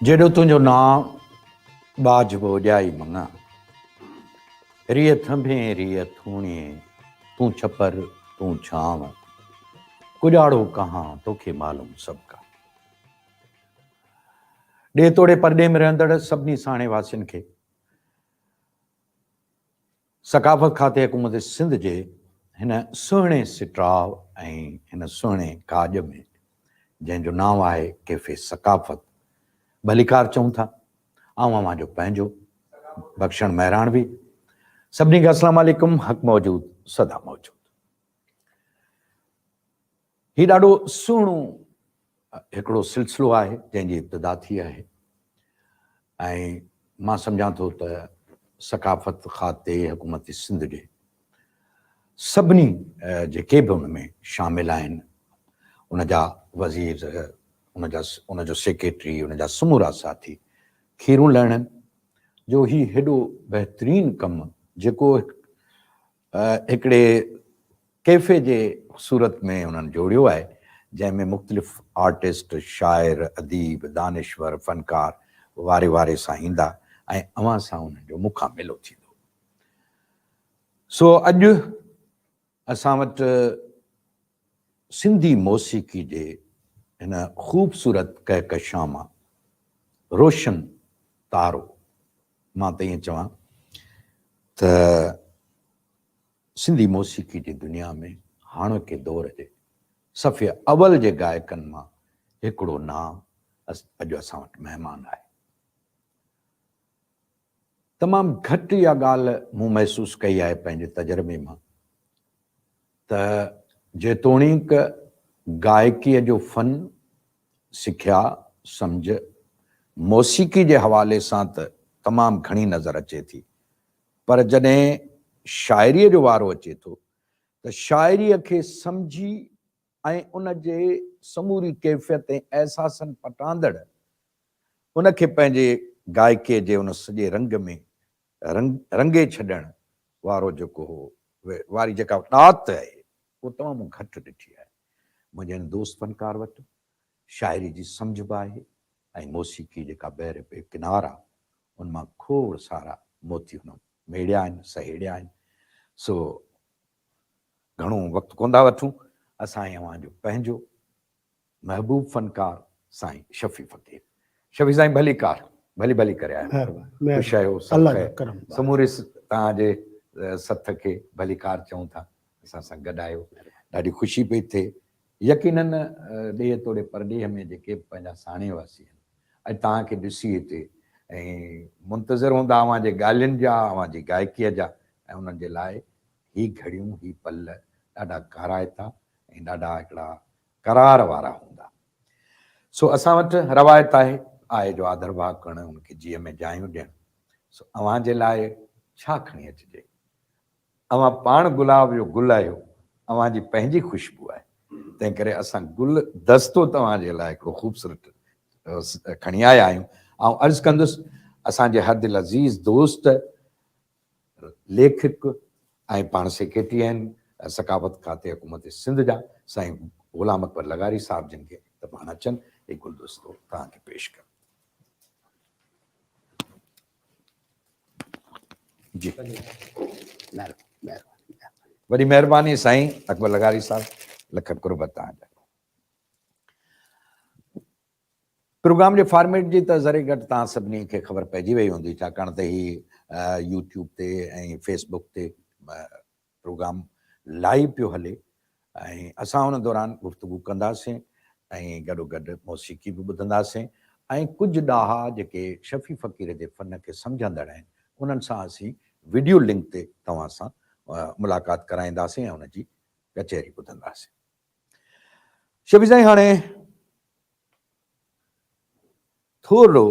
जेॾो तुंहिंजो नाम बाजबो ॼाई मङा, रिय थंभे रिय थूणिए, तूं छपर तूं छांव, कुॼाड़ो कहां तोखे मालूम सभु का। ॾे तोड़े परॾे में रहंदड़ सभिनी साणे वासियुनि खे सकाफ़त खाते हुकूमत सिंध जे हिन सुहिणे सिटराव ऐं हिन सुहिणे काज में जंहिंजो नाम आहे कैफ़े सकाफ़त, भलीकार चऊं था। ऐं अव्हांजो पंहिंजो बख़्शण महिराणवी। सभिनी खे अस्सलाम वालेकुम। हक़ मौजूद सदा मौजूद। हीउ ॾाढो सुहिणो हिकिड़ो सिलसिलो आहे जंहिंजी इब्तिदा थी आहे ऐं मां सम्झां थो त सकाफ़त खाते हुकूमत सिंध जे सभिनी जेके बि हुन में शामिल आहिनि, उनजा वज़ीर, उनजो सेक्रेटरी, उनजा समूरा साथी, खीरूं लहणनि जो ही हेॾो बहितरीनु कमु जेको हिकिड़े कैफ़े जे सूरत में उन्हनि जोड़ियो आहे, जंहिंमें मुख़्तलिफ़ आर्टिस्ट, शाइर, अदीब, दानिश्वर, फ़नकार वारे वारे सां ईंदा ऐं अव्हां सां उन्हनि जो मुखां मेलो थींदो। सो अॼु असां वटि सिंधी मौसीक़ी जे हिन ख़ूबसूरत कहकशां मां रोशन तारो, मां त ईअं चवां त सिंधी मौसीक़ी जी दुनिया में हाणोके दौर जे सफ़े अवल जे गायकनि मां हिकिड़ो नाम अॼु असां वटि महिमान आहे। तमामु घटि इहा ॻाल्हि मूं महसूसु कई आहे पंहिंजे तजुर्बे मां त जेतोणीक गायकीअ जो फ़न, सिख्या, सम्झ मौसीक़ी जे हवाले सां त तमामु घणी नज़र अचे थी, पर जॾहिं शाइरीअ जो वारो अचे थो त शाइरीअ खे सम्झी ऐं उन जे समूरी कैफ़ियत ऐं अहसासनि पटांदड़ उनखे पंहिंजे गायकीअ जे उन सॼे रंग में रंगे छॾण वारो जेको वारी जेका ॾात आहे उहो तमामु घटि ॾिठी आहे। मुंहिंजे हिन दोस्त फ़नकार वटि शाइरी जी सम्झ बि आहे ऐं मौसीक़ी जेका ॿाहिरि पे किनारा उन मां खोड़ सारा मोती हुन मेड़िया आहिनि, सहेड़िया आहिनि। सो घणो वक़्तु कोन था वठूं, असां अव्हांजो पंहिंजो महबूब फ़नकार साईं शफ़ी फ़क़ीर। शफ़ी साईं भलीकार, भली भली करे आया, ख़ुशि आहियो, समूरे तव्हांजे सथ खे भलीकार चऊं था, असां सां गॾु आहियो, ॾाढी ख़ुशी पई थिए। यकीनन ॾे तोड़े परॾेह में जेके पंहिंजा साणे वासी आहिनि अॼु तव्हांखे ॾिसी हिते ऐं मुंतज़र हूंदा अव्हांजे ॻाल्हियुनि जा, अव्हांजी गायकीअ जा, ऐं उन्हनि जे लाइ ही घड़ियूं, ही पल ॾाढा काराइता ऐं ॾाढा हिकिड़ा करार वारा हूंदा। सो असां वटि रवायत आहे जो आदर भाव करणु, उनखे जीअ में जायूं ॾियणु। सो अव्हांजे लाइ छा खणी अचिजे? अव्हां पाण गुलाब जो गुल आहियो, अव्हांजी पंहिंजी ख़ुशबू आहे, तंहिं करे असां गुल दस्तो तव्हांजे लाइ हिकिड़ो ख़ूबसूरत खणी आया आहियूं। ऐं अर्ज़ु कंदुसि असांजे हर दिलि अज़ीज़ दोस्त, लेखक ऐं पाण सेक्रेटरी आहिनि सकाफ़त खाते हुकूमत सिंध जा साईं ग़ुलाम अकबर लगारी साहिब, जिन खे त पाण अचनि हे गुलदस्तो तव्हांखे पेश कनि। जी वॾी महिरबानी साईं अकबर लगारी साहिब, लख कुर्बत तव्हांजा। प्रोग्राम जे फॉर्मेट जी त ज़रे घटि तव्हां सभिनी खे ख़बर पइजी वई हूंदी, छाकाणि त ही यूट्यूब ते ऐं फेसबुक ते प्रोग्राम लाइव पियो हले ऐं असां हुन दौरान गुफ़्तगू कंदासीं ऐं गॾोगॾु मौसीक़ी बि ॿुधंदासीं ऐं कुझु ॾाहा जेके शफ़ी फ़क़ीर जे फ़न खे सम्झंदड़ आहिनि उन्हनि सां असीं वीडियो लिंक ते तव्हां सां मुलाक़ात कराईंदासीं ऐं उनजी कचहरी ॿुधंदासीं। शफ़ी साईं, हाणे थोरो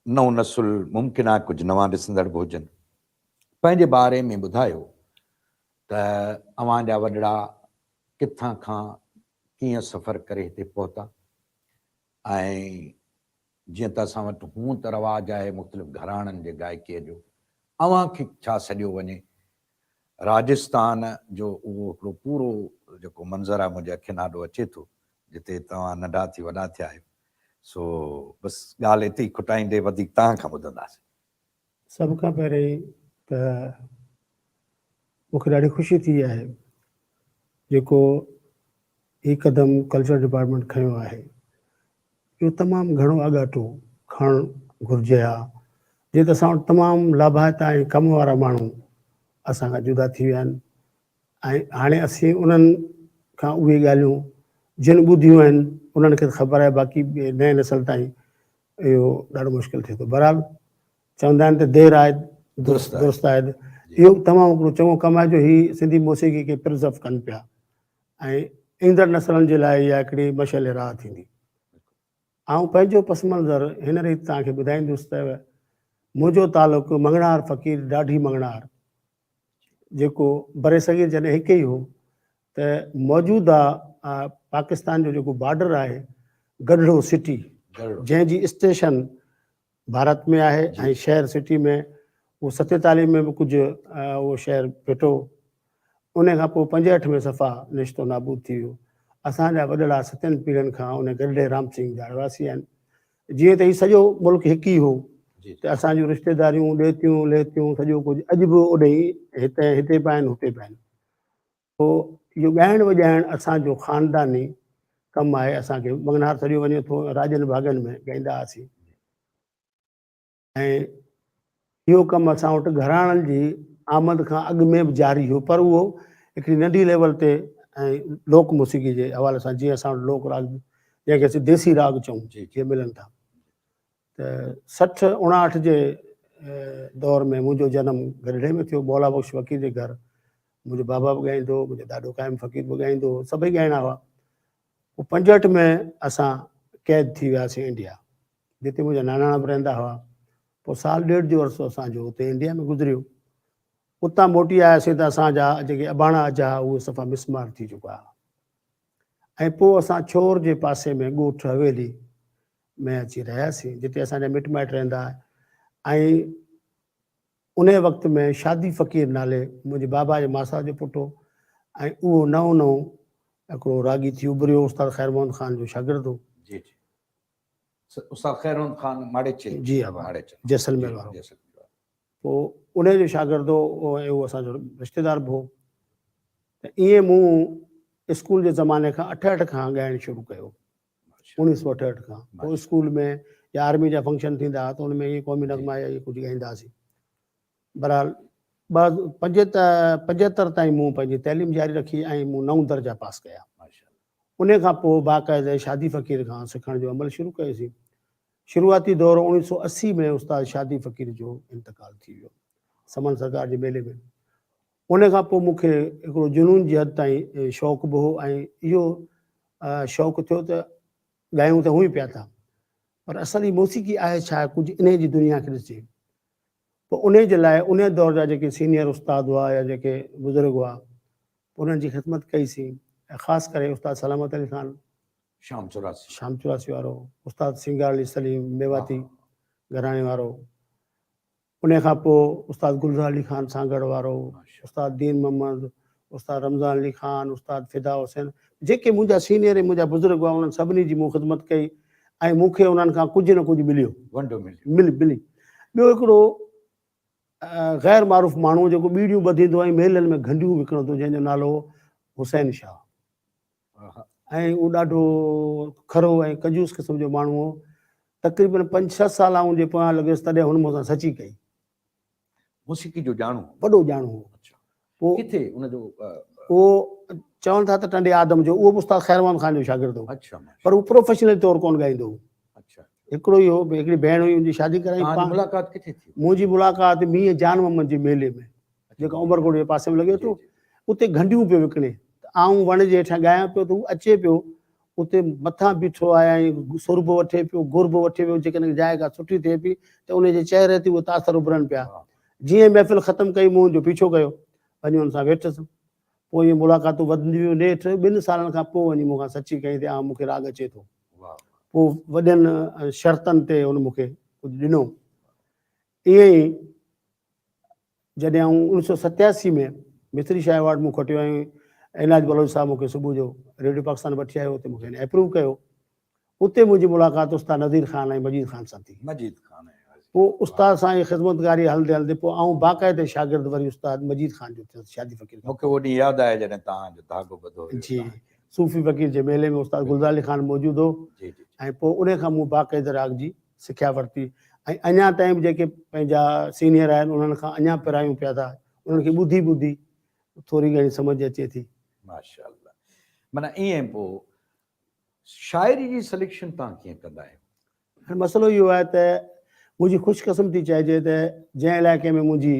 नओं नसुल मुमकिन आहे कुझु नवां ॾिसंदड़ बि हुजनि, पंहिंजे बारे में ॿुधायो त अव्हांजा वॾड़ा किथां खां कीअं सफ़र करे हिते पहुता ऐं जीअं त असां वटि हूअं त रवाजु आहे मुख़्तलिफ़ घराणनि जे गायकीअ जो, अव्हांखे छा सॼो वञे राजस्थान जो उहो हिकिड़ो पूरो जेको मंज़र आहे मुंहिंजे अखियुनि आॾो अचे थो, जिते तव्हां नंढा थी वॾा थिया आहियो। सो बसि ॻाल्हि हिते ई खुटाईंदे वधीक तव्हां खां ॿुधंदासीं। सभ खां पहिरीं त मूंखे ॾाढी ख़ुशी थी आहे जेको ही क़दम कल्चर डिपार्टमेंट खयो आहे। इहो तमामु घणो अॻाटो खणणु घुरिजे हा, जीअं त असां वटि तमामु लाभायता ऐं कम वारा माण्हू असां खां जुदा थी विया आहिनि ऐं हाणे असीं उन्हनि खां उहे ॻाल्हियूं जिन ॿुधियूं आहिनि उन्हनि खे ख़बर आहे, बाक़ी ॿिए नए नसल ताईं इहो ॾाढो मुश्किल थिए थो। बहरहाल चवंदा आहिनि त देरि आहे दुरुस्त आहे। इहो तमामु हिकिड़ो चङो कमु आहे जो ही सिंधी मौसीक़ी खे प्रिज़र्व कनि पिया ऐं ईंदड़ नसलनि जे लाइ इहा हिकिड़ी मशाल राह थींदी। ऐं पंहिंजो पस मंज़र हिन रीति तव्हांखे ॿुधाईंदुसि त मुंहिंजो तालुक़ु मंगणार फ़क़ीर ॾाढी मंगणार जेको बरे सग़ीर जॾहिं हिकु ई हो त मौजूदा पाकिस्तान जो जेको बॉर्डर आहे गढ़ड़ो सिटी जंहिंजी स्टेशन भारत में आहे ऐं शहर सिटी में उहो 47 में बि कुझु उहो शहर फिटो, उन खां पोइ 65 में सफ़ा निश्तो नाबूद थी वियो। असांजा वॾड़ा 7 पीढ़ियुनि खां उन गढ़ड़े राम सिंह जा रहवासी आहिनि। जीअं त हीउ सॼो मुल्क हिकु ई हो त असांजूं रिश्तेदारियूं ॾेतियूं लेतियूं सॼो कुझु अॼु बि ओॾे ई हिते पिया आहिनि हुते पिया आहिनि। पोइ इहो ॻाइणु वॼाइणु असांजो ख़ानदानी कमु आहे। असांखे मंगनार सॼो वञे थो, राजनि भाॻनि में ॻाईंदा हुआसीं ऐं इहो कमु असां वटि घराणनि जी आमद खां अॻु में बि जारी हो, पर उहो हिकिड़ी नंढी लेवल ते ऐं लोक मौसीक़ी जे हवाले सां, जीअं असां वटि लोक राग जंहिंखे असीं देसी राग चऊं जीअं मिलनि था। त 60-59 जे दौर में मुंहिंजो जनमु गढ़ड़े में थियो, मौला बख़्श फ़क़ीर जे घर। मुंहिंजो बाबा बि ॻाईंदो, मुंहिंजो ॾाॾो क़ाइम फ़क़ीर बि ॻाईंदो, सभई ॻाइणा हुआ। पोइ 65 में असां क़ैद थी वियासीं इंडिया, जिते मुंहिंजा नानाणा बि रहंदा हुआ। पोइ 1.5 जो अरसो असांजो हुते इंडिया में गुज़रियो। उतां मोटी आयासीं त असांजा जेके अबाणा अजा उहे सफ़ा मिसमार थी चुका हुआ ऐं पोइ असां छोर जे पासे में ॻोठ हवेली में अची रहियासीं, जिते असांजा मिट माइट रहंदा। ऐं उन वक़्त में शादी फ़क़ीर नाले मुंहिंजे बाबा जे मासा जो पुटु हो ऐं उहो नओं हिकिड़ो रागी थी उभरियो, उस्ताद ख़ैर मोहम्मद ख़ान जो शागिर्दु हो। उस्ताद ख़ैर मोहम्मद ख़ान माड़ेचल जी हा, जैसलमेर वारो। पोइ उन जो शागिर्दु हो ऐं उहो असांजो रिश्तेदार बि हो। त ईअं मूं स्कूल जे ज़माने खां 68 खां ॻाइणु शुरू कयो, 1968 खां। पोइ स्कूल में या आर्मी जा फंक्शन थींदा त हुन में ईअं क़ौमी नग़मा या इहे कुझु ॻाईंदा हुआसीं। बहरहाल 75 ताईं मूं पंहिंजी तइलीम जारी रखी ऐं मूं 9 दर्जा पास कया। उन खां पोइ बाक़ाइदे शादी फ़क़ीर खां सिखण जो अमल शुरू कयोसीं। शुरूआती दौर 1980 में उस्ताद शादी फ़क़ीर जो इंतकाल थी वियो समन सरकार जे मेले में। उन खां पोइ मूंखे हिकिड़ो जुनून जी हद ताईं शौक़ु बि हो ऐं इहो शौक़ु थियो त ॻायूं त हुई पिया था, पर असली मौसीक़ी आहे छा, कुझु इन जी दुनिया खे ॾिसे। पोइ उन जे लाइ उन दौर जा जेके सीनियर उस्ताद हुआ या जेके बुज़ुर्ग हुआ उन्हनि जी ख़िदमत कईसीं। ऐं ख़ासि करे उस्ताद सलामत अली ख़ान शाम 84 वारो, उस्ताद सिंगार अली सलीम मेवाती घराणे वारो, उन खां पोइ उस्ताद गुलज़ार अली ख़ान सांगड़ वारो, उस्ताद दीन मोहम्मद, उस्ताद रमज़ान अली ख़ान, उस्ताद फिदा हुसैन, जेके मुंहिंजा सीनियर मुंहिंजा बुज़ुर्ग हुआ उन्हनि सभिनी जी मूं ख़िदमत कई ऐं मूंखे उन्हनि खां कुझु न कुझु मिलियो, मिली। ॿियो हिकिड़ो ग़ैर मारूफ़ माण्हू जेको बीड़ियूं ॿधींदो ऐं मेलनि में घंडियूं विकिणंदो, जंहिंजो नालो हुसैन शाह, ऐं उहो ॾाढो खरो ऐं कंजूस क़िस्म जो माण्हू हो। तक़रीबन 5-6 साल आऊं जे पोयां लॻियुसि तॾहिं हुन मूंसां सची कई। मौसीक़ी जो ॼाणू, वॾो ॼाणू हो। पोइ किथे उनजो उहो चवनि था त टंडे आदम जो, उहो बि उस्ताद ख़ैर मोहम्मद ख़ान जो शागिर्दु हो। पर उहो प्रोफेशनल तौरु कोन ॻाईंदो हो। हिकिड़ो ई हो, हिकिड़ी भेण हुई, उनजी शादी कराई। मुलाक़ात किथे थी? मुंहिंजी मुलाक़ात मीर जान मोहम्मद जे मेले में, जेका उमरकोट जे पासे में लॻे थो, उते घंडियूं पियो विकिणे। आऊं वण जे हेठां ॻायां पियो त हू अचे पियो, उते मथां बीठो आहे ऐं सुर बि वठे पियो, गुर बि वठे पियो। जेकॾहिं जाइ का सुठी थिए पई त उनजे चहिरे ते उहे तासर उभरनि पिया। जीअं महफ़िल ख़तमु कई मूं जो पीछो कयो, वञी हुन सां वेठुसि। पोइ इहे मुलाक़ातूं वधंदियूं नेठि। 2 सालनि खां पोइ वञी मूंखां सची कई त मूंखे राग अचे थो। पोइ वॾनि शर्तनि ते हुन मूंखे कुझु ॾिनो। ईअं ई जॾहिं 1987 में मिस्त्री शाह अवार्ड मूं खटियो ऐं इनाज बलोच साहब मूंखे सुबुह जो रेडियो पाकिस्तान वठी आयो, हुते मूंखे अप्रूव कयो। उते मुंहिंजी मुलाक़ात उस्ताद नज़ीर ख़ान ऐं मजीद ख़ान सां थी। मजीद खान है पोइ उस्ताद सां जी ख़िदमतगारी हलंदे हलंदे पोइ आउं बाक़ाइदे शागिर्द वरी उस्ताद मजीद ख़ान जो थियुसि शादी फ़क़ीर खां। मूंखे वो ॾींहुं यादि आहे जॾहिं तव्हांजो धाॻो ॿधो हुयो जी तव्हां। सूफ़ी फ़क़ीर जे मेले में उस्ताद गुलज़ार अली ख़ान मौजूदु हो जी जी ऐं पोइ उन खां मूं बाक़ाइदे राग जी सिखिया वरिती ऐं अञा ताईं बि जेके पंहिंजा सीनियर आहिनि उन्हनि खां अञा पिरायूं पिया था, उन्हनि खे ॿुधी ॿुधी थोरी घणी सम्झ अचे थी। माशाअल्लाह। माना ईअं पोइ शाइरी जी सिलेक्शन तव्हां कीअं कंदा आहियो? हाणे मसइलो इहो आहे त मुंहिंजी ख़ुशकिस्मती चइजे त जंहिं इलाइक़े में मुंहिंजी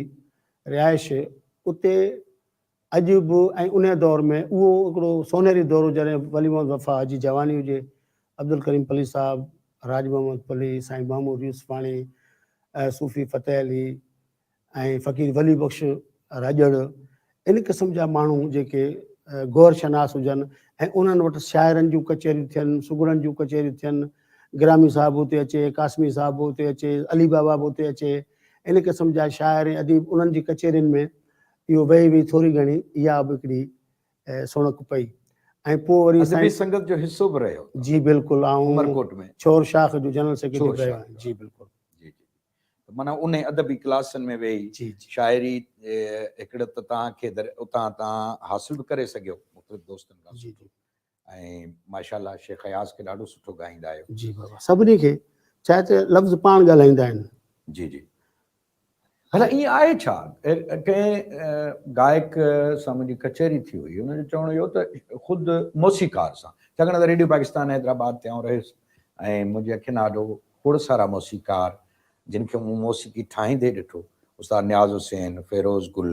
रिहाइश उते अॼु बि ऐं उन दौर में उहो हिकिड़ो सोनेरी दौरु जॾहिं वली मोहम्मद वफ़ा जी जवानी हुजे, अब्दुल करीम पली साहब, राज मोहम्मद पली, साईं महमूद यूसुफ़ाणी, सूफ़ी फ़तेह अली ऐं फ़क़ीर वली बख़्श राॼड़, इन क़िस्म जा माण्हू जेके गौर शनास हुजनि ऐं उन्हनि वटि शाइरनि जूं कचहरियूं थियनि, सुगड़नि जूं कचहरियूं थियनि, ग्रामी साहिबु उते अचे, कासमी साहिबु उते अचे, अली बाबा बि उते अचे, इन क़िस्म जा शाइर ऐं अदीब उन्हनि जी कचहरियुनि में इहो वेही वेही थोरी घणी इहा बि हिकिड़ी सुणक पई। ऐं पोइ वरी अदबी संगत जो हिस्सो बि रहियो जी बिल्कुलु ऐं उमरकोट में छोर शाख जो जनरल सेक्रेटरी छोर रहियो शाख। आहियां। जी बिल्कुलु जी जी माना उन अदबी क्लासनि में वेही जी जी शाइरी हिकिड़ो त तव्हांखे उतां तव्हां हासिल बि करे सघियो मुख़्तलिफ़ दोस्तनि खां जी सुठो। ऐं माशाअल्लाह शेख अयाज़ खे ॾाढो सुठो ॻाईंदा आहियो। जी बाबा सभिनी खे छा त लफ़्ज़ पाण ॻाल्हाईंदा आहिनि। जी जी भला ईअं आहे छा कंहिं गायक सां मुंहिंजी कचहरी थी हुई, हुनजो चवणु इहो त ख़ुदि मौसीकार सां, छाकाणि त रेडियो पाकिस्तान हैदराबाद ते आउं रहियुसि ऐं मुंहिंजे अखियुनि ॾाढो खोड़ सारा मौसीकार जिन खे मूं मौसीक़ी ठाहींदे ॾिठो, उस्ताद नियाज़ हुसैन, फ़िरोज़ गुल,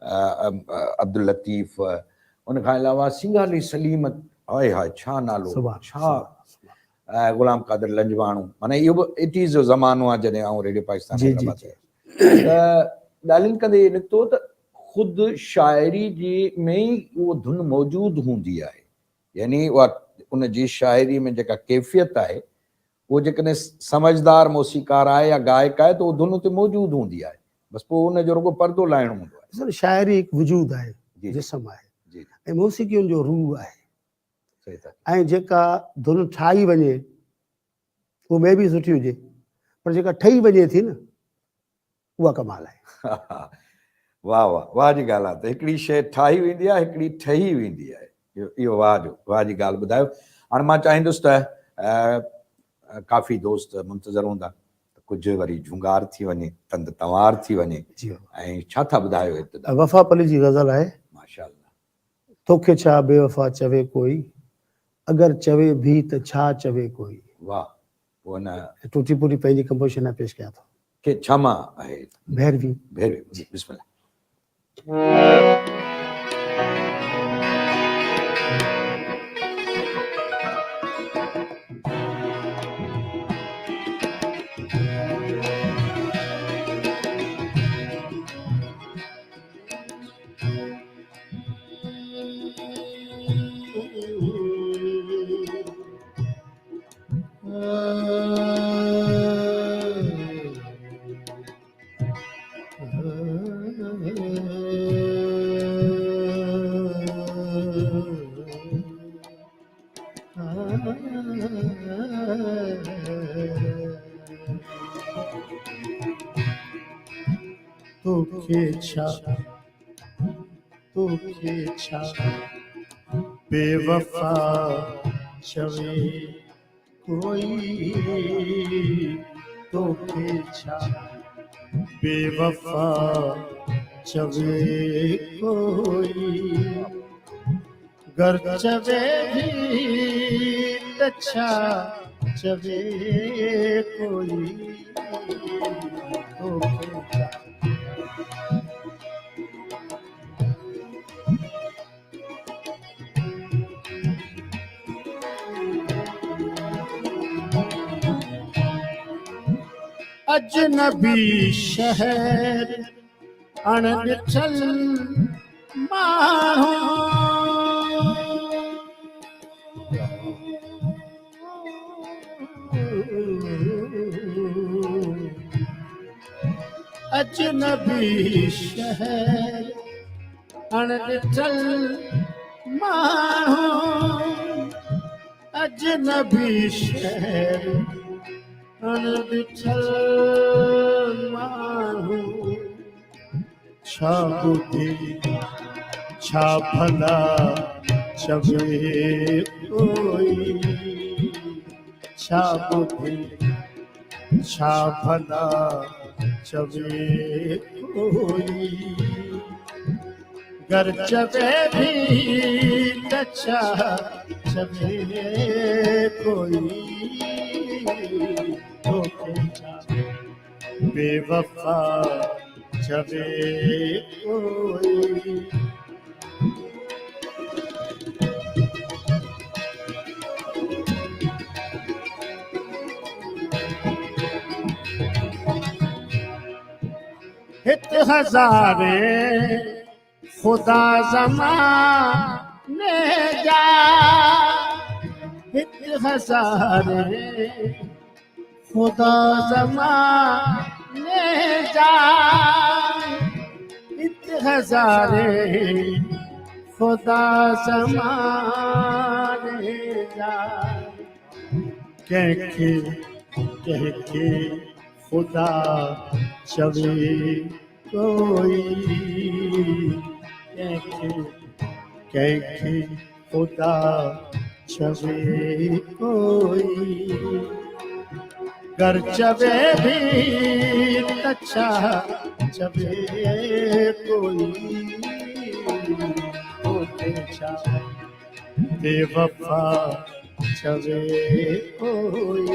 अब्दुल लतीफ़, उन खां अलावा सिंगाली सलीम, हाय हाय छा नालो, छा ग़ुलाम क़ादिर लंजवाणू, माना इहो बि 80s जो ज़मानो आहे जॾहिं आउं रेडियो पाकिस्तान जी जी हैदराबाद जी ते त ॻाल्हियुनि कंदे इहो निकितो त ख़ुदि शाइरी जी में ई उहो धुन मौजूदु हूंदी आहे, यानी उहा उन जी शाइरी में जेका कैफ़ियत आहे उहो जेकॾहिं समझदार मौसीकार आहे या गायक आहे त उहो धुन उते मौजूदु हूंदी आहे, बसि पोइ उनजो रुॻो परदो लाहिणो हूंदो आहे। असल शाइरी हिकु वजूद आहे, जी जिस्म आहे जी ऐं मौसीक़ी उनजो रूह आहे। सही था ऐं जेका धुन ठाही वञे उहो में बि सुठी हुजे, पर जेका ठही वञे थी न उहा कमाल आहे। वाह वाह वाह जी ॻाल्हि आहे त हिकिड़ी शइ ठाही वेंदी आहे, हिकिड़ी ठही वेंदी आहे, इहो वाह जी ॻाल्हि ॿुधायो। हाणे मां चाहींदुसि त काफ़ी दोस्त मुंतज़र हूंदा त कुझु वरी झुंगार थी वञे, तंद तंवार थी वञे, जी ऐं छा था ॿुधायो इब्तिदा? वफ़ा पली जी ग़ज़ल आहे, माशाअल्लाह। तोखे छा बेवफ़ा चवे कोई, अगरि चवे भी त छा चवे कोई। वाह, पोइ न टूटी फूटी पंहिंजी कंपोज़िशन आहे, पेश कयां थो। के छमा आहे भैरवी भेरवी, बिस्मिल्लाह। तोखे छा बेवफ़ा चवे कोई, तोखे छा बेवफ़ा चवे कोई, गर चवे भी त छा चवे कोई, तोखे छा। अजनबी शहर अणॾिठल माण्हू, अजनबी शहर अणॾिठल माण्हू, अजनबी शहर अनडिठल माण्हू छा ॿुधे छा भला चवे कोई छा ॿुधे छा भला चवे कोई घर चवे भी त छा चवे कोई तोखे छा बेवफा चवे कोई हित हज़ारे खुदा ज़माने जा हित हज़ारे खुदा ज़माने जा हित हज़ारे खुदा ज़माने जा कंहिंखे खुदा चवे कोई कंहिंखे खुदा चवे कोई घर चवे भी त छा चवे कोई तोखे छा बेवफा चवे कोई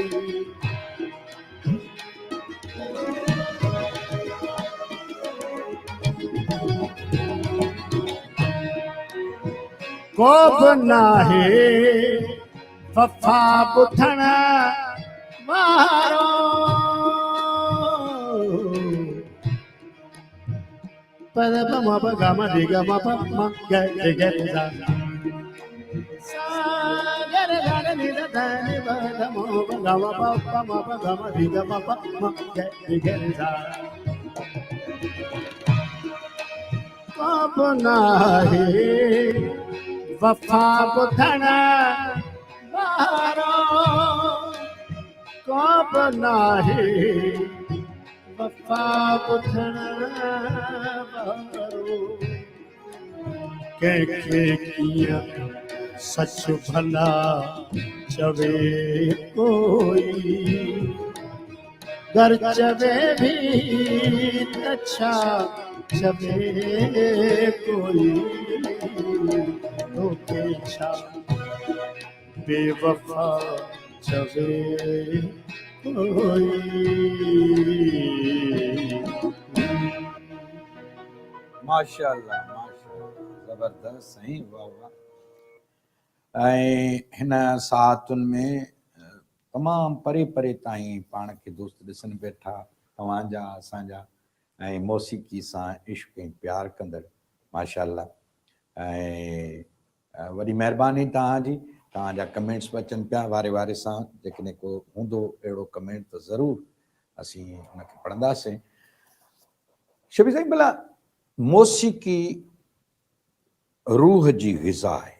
को बि नाहे वफ़ा ॿुधण वारो पर बमा बगा मा दे गा मा पा मा गे गे गे सा सा गे गा गे नि दा नि बा दा मो बगा मा पा पा मा बगा मा दे गा मा पा मा गे गे सा को बि नाहे वफ़ा ॿुधण वारो को बि नाहे वफ़ा ॿुधण वारो कंहिंखे कीअं सच भला चवे कोई घर चवे भी त छा चवे कोई तोखे छा बेवफा चवे कोई माशाअल्लाह माशाअल्लाह ज़बरदस्त सही वाह वाह ऐं हिन साहतुनि में तमामु परे परे ताईं पाण खे दोस्त ॾिसनि वेठा तव्हांजा असांजा ऐं मौसीक़ी सां इश्क़ ऐं प्यारु कंदड़ माशाअल्लाह ऐं वॾी महिरबानी तव्हांजी तव्हांजा कमेंट्स बि अचनि पिया वारे वारे सां जेकॾहिं को हूंदो अहिड़ो कमेंट त ज़रूरु असीं हुनखे पढ़ंदासीं शबी साईं भला मौसीक़ी रूह जी ग़िज़ा आहे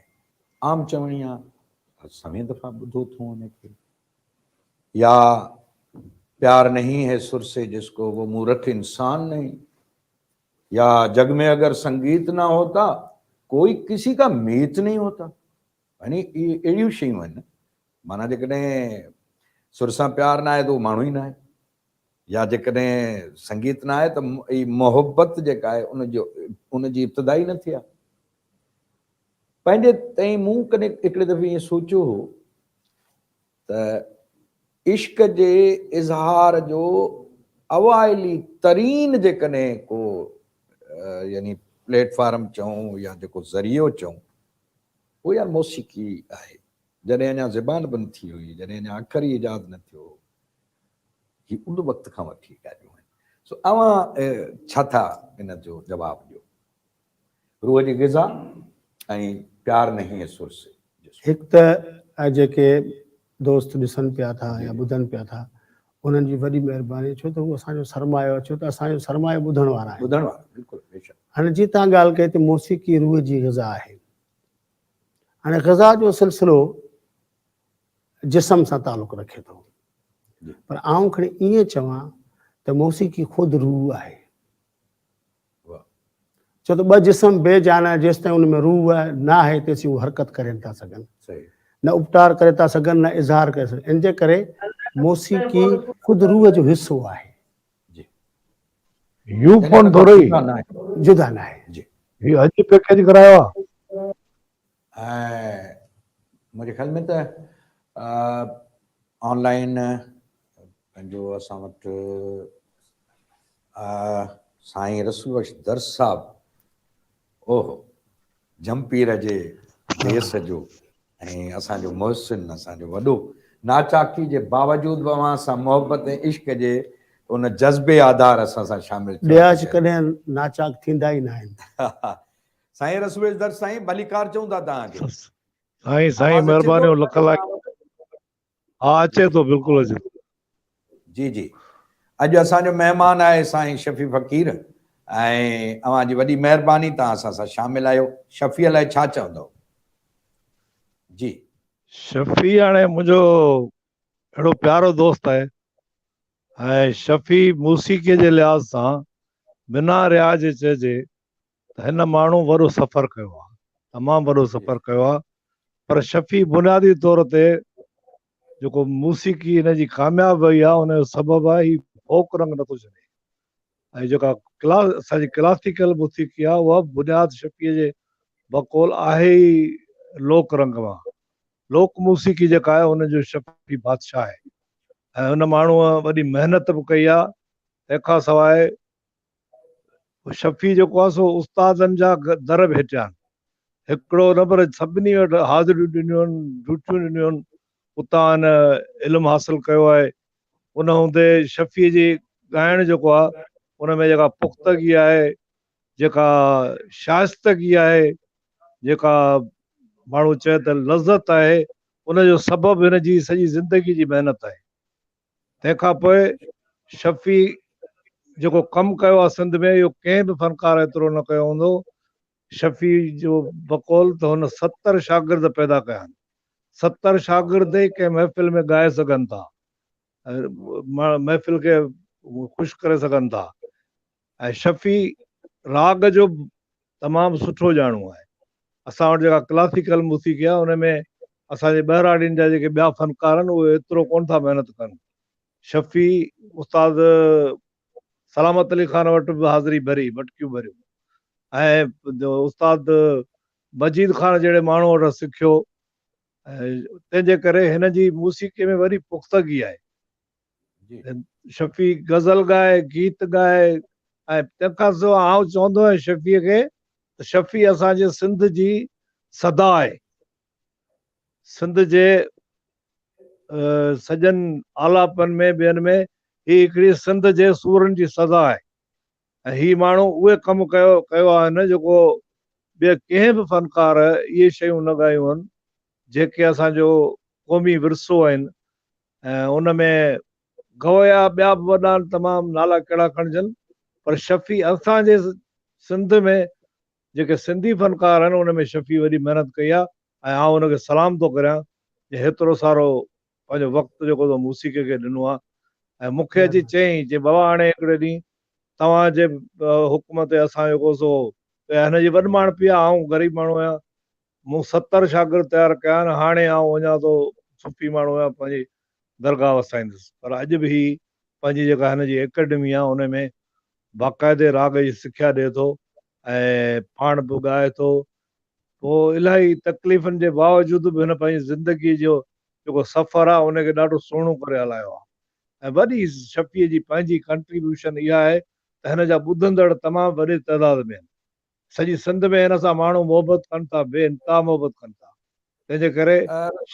आम चवणी आहे समय दफ़ा ॿुधो थो हुनखे या प्यार नहीं है सुर से जिसको वो मूर्ख इंसान नहीं या जग में अगर संगीत ना होता कोई किसी का मीत नहीं होता यानी अहिड़ियूं शयूं आहिनि माना जेकॾहिं सुर सां प्यार ना आहे त उहो माण्हू ई न आहे या जेकॾहिं संगीत ना आहे त ई मोहबत जेका आहे उनजी इब्तिदाई न थी आहे पंहिंजे ताईं मूं कॾहिं हिकिड़े दफ़े ईअं सोचियो हो त इश्क जे इज़हार जो अवाइली तरीन जेकॾहिं को यानी प्लेटफॉर्म चऊं या जेको ज़रियो चऊं उहो यार मौसीक़ी आहे जॾहिं अञा ज़बान बंदि थी हुई जॾहिं अञा अखर ई इजाद न थियो ही उन वक़्त खां वठी ॻाल्हियूं आहिनि सो अव्हां छा था इन जो जवाबु ॾियो रूह जी ग़िज़ा ऐं प्यार नहीं है सुर से हिकु त जेके दोस्त ॾिसनि पिया था या ॿुधनि पिया था उन्हनि जी वॾी महिरबानी छो त उहो असांजो सरमायो छो त असांजो सरमायो ॿुधण वारा आहिनि ॿुधण वारा बिल्कुलु बेशक हाणे जीअं तव्हां ॻाल्हि कई त मौसीक़ी रूह जी ग़िज़ा आहे हाणे ग़िज़ा जो सिलसिलो जिस्म सां तालुक़ु रखे थो। जी। पर आउं खणी ईअं चवां त मौसीक़ी ख़ुदि रूह आहे। वाह। छो त ॿ जिस्म बेजान आहे, जेसि ताईं उन में रूह न आहे तेसि उहे हरकत करे नथा सघनि, सही। न उपचार करे था सघनि, न इज़हार करे सघनि। इन जे करे मौसीक़ी ख़ुदि रूह जो हिसो आहे, जी। यू फोन थो रही जुदा न आहे। जी। ही अॼु पैकेज करायो आहे। ऐं मुंहिंजे ख़्याल में त ऑनलाइन पंहिंजो असां वटि साईं रसूल बख्श दर साहब, ओहो जमपीर जे देस जो ऐं असांजो मोहसिन, असांजो वॾो, नाचाकी जे बावजूदि बि अवां सां मोहबत ऐं इश्क जे उन जज़्बे आधार असां सां शामिल ॾियाज कॾहिं नाचाक थींदा ई न आहिनि। साईं रसूल दर साईं भलीकार चऊं था तव्हांखे। साईं साईं आवाज़ अचे महिरबानी थो? लख लाख। हा अचे थो, बिल्कुलु अचे थो। जी जी। अॼु असांजो महिमान आहे साईं शफ़ी फ़क़ीर, ऐं अव्हां जी वॾी महिरबानी, तव्हां असां सां शामिल आहियो। शफ़ीअ लाइ छा चवंदव? जी। शफ़ी हाणे मुंहिंजो अहिड़ो प्यारो दोस्त आहे, ऐं शफ़ी मूसीक़ीअ जे लिहाज़ सां बिना रियाज़ चइजे त हिन माण्हू वॾो सफ़र कयो आहे, तमामु वॾो सफ़र कयो आहे। पर शफ़ी बुनियादी तौर ते जेको मूसीक़ी हिन जी कामयाबु वई आहे उनजो सबबु आहे ही फोक रंग नथो छॾे। ऐं जेका असांजी क्लासिकल मूसीक़ी आहे उहा बुनियादु शफ़ीअ जे बकौल आहे ई लोक रंग मां। लोक मूसीक़ी जेका आहे उनजो शफ़ी बादशाह आहे, ऐं हुन माण्हूअ वॾी महिनत बि कई आहे। तंहिंखां सवाइ शफ़ी जेको आहे सो उस्तादनि जा दर भेटिया आहिनि। हिकिड़ो न पर सभिनी वटि हाज़िरियूं ॾिनियूं आहिनि, ड्यूटियूं ॾिनियूं आहिनि, उतां इल्मु हासिलु कयो आहे। उन हूंदे शफ़ीअ जी ॻाइणु जेको आहे उन में जेका पुख़्तगी आहे, जेका शाइस्तगी आहे, जेका माण्हू चए त लज़त आहे, उनजो सबबु हिन जी सॼी ज़िंदगी जी महिनत आहे। तंहिंखां पोइ शफ़ी जेको कमु कयो आहे सिंध में, इहो कंहिं बि फ़नकार एतिरो न कयो हूंदो। शफ़ी जो बकौल त हुन 70 शागिर्द पैदा कया आहिनि। 70 शागिर्द ई कंहिं महफ़िल में ॻाए सघनि था, महफ़िल खे ख़ुशि करे सघनि था। ऐं शफ़ी राग जो तमामु सुठो ॼाणू आहे। असां वटि जेका क्लासिकल मूसीक़ी आहे उन में असांजे ॿाहिराड़ियुनि जा जेके ॿिया फ़नकार आहिनि उहे एतिरो कोन था महिनत कनि। शफ़ी उस्ताद सलामत अली ख़ान वटि बि हाज़िरी भरी, मटकियूं भरियूं, ऐं उस्ताद मजीद ख़ान जहिड़े माण्हू वटि सिखियो। तंहिंजे करे हिन जी मूसीक़ीअ में वरी पुख़्तगी आहे। शफ़ी गज़ल ॻाए, गीत ॻाए, ऐं तंहिंखां सवाइ आउं चवंदो आहियां शफ़ीअ खे त शफ़ी असांजे सिंध जी सदा आहे। सिंध जे सॼनि आलापन में ॿियनि में ही हिकिड़ी सिंध जे सूरनि जी सदा आहे। ऐं ही माण्हू उहे कमु कयो आहे न जेको ॿिए कंहिं बि फ़नकार इहे शयूं न ॻायूं आहिनि जेके असांजो क़ौमी विरसो आहिनि। ऐं उन में गवया ॿिया बि वॾा तमामु नाला कहिड़ा खणजनि, पर शफ़ी असांजे सिंध में जेके सिंधी फ़नकार आहिनि उन में शफ़ी वॾी महिनत कई आहे। ऐं आउं उनखे सलाम थो करियां जे हेतिरो सारो पंहिंजो वक़्तु जेको मूसीक़ीअ खे ॾिनो आहे। ऐं मूंखे अची चयईं जे बाबा हाणे हिकिड़े ॾींहुं तव्हांजे हुकुम ते असां जेको सो हिन जी वॾमाण पई आहे, आउं ग़रीब माण्हू आहियां, मूं 70 शागिर्द तयारु कया आहिनि, हाणे आउं वञा थो सुफ़ी माण्हू आहियां, पंहिंजी दरगाह वसाईंदुसि। पर अॼु बि ही पंहिंजी जेका हिन जी एकेडमी आहे उन में बाक़ाइदे राग जी सिख्या ॾिए थो ऐं पाण बि ॻाए थो। पोइ इलाही तकलीफ़ुनि जे बावजूदि बि हिन पंहिंजी ज़िंदगी जो जेको सफ़र आहे उनखे ॾाढो सुहिणो करे हलायो आहे। ऐं वॾी शफ़ीअ जी पंहिंजी कंट्रीब्यूशन इहा आहे त हिन जा ॿुधंदड़ तमामु वॾे तइदाद में आहिनि। सॼी सिंध में हिन सां माण्हू मोहबत कनि था, बेइंतहा मोहबत कनि था। तंहिंजे करे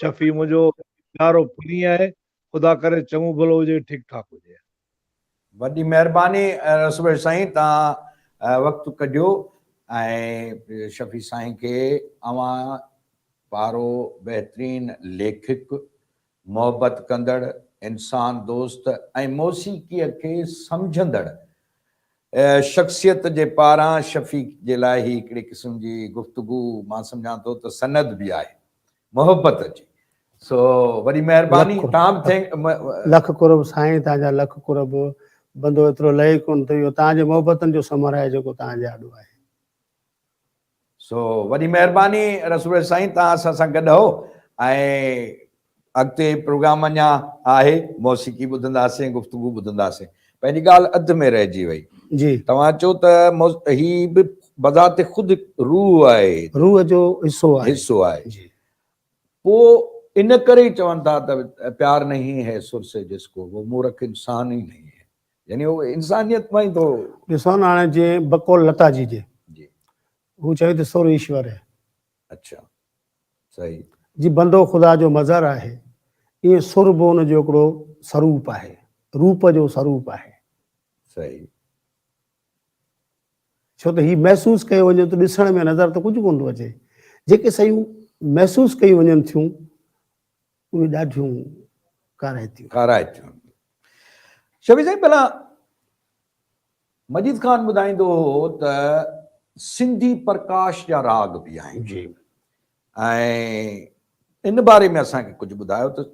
शफ़ी मुंहिंजो प्यारो पीनी आहे, ख़ुदा करे चङो भलो हुजे, ठीकु ठाक हुजे। वॾी महिरबानी रसूल साईं, तव्हां वक़्तु कढियो ऐं शफ़ी साईं खे अवां पारो बहितरीन लेखक, मोहबत कंदड़, इंसान दोस्त ऐं मौसीक़ीअ खे सम्झंदड़ शख़्सियत जे पारां शफ़ी जे लाइ ही हिकिड़ी क़िस्म जी गुफ़्तगू मां सम्झां थो त सनद बि आहे मोहबत जी। सो वरी महिरबानी लख तव्हां बि थैंक लख कुरब साईं तव्हांजा लख कुरब बंदो एतिरो लहे कोन थियो तव्हांजे मोहबतनि जो समर आहे जेको तव्हांजे आॾो आहे सो वॾी महिरबानी रसूल साईं तव्हां असां सां गॾु हो ऐं अॻिते प्रोग्राम अञा आहे मौसीक़ी ॿुधंदासीं गुफ़्तगू ॿुधंदासीं पंहिंजी ॻाल्हि अधु में रहिजी वई जी तव्हां चओ त ही बि बज़ाते ख़ुदि रूह आहे रूह जो हिसो आहे हिसो आहे जी पोइ इन करे ई चवनि था त प्यार नहीं है सुर से जिसको वो मूर्ख इंसान ही नहीं है यानी उहो इंसानियत मां ई थो ॾिसो न हाणे जीअं बकोल लता जी जे जी हू चवे त सुर ईश्वर है अच्छा सही जी बंदो ख़ुदा जो मज़र आहे ईअं सुर बि हुन जो हिकिड़ो स्वरूप आहे रूप जो स्वरूप आहे सही छो त हीउ महसूसु कयो वञे त ॾिसण में नज़र त कुझु कोन थो अचे जेके शयूं महसूसु कयूं वञनि थियूं उहे ॾाढियूं काराइतियूं काराइतियूं शबी साईं भला मजीद ख़ान ॿुधाईंदो हो त सिंधी प्रकाश जा राग बि आहिनि जी ऐं इन बारे में असांखे कुझु ॿुधायो त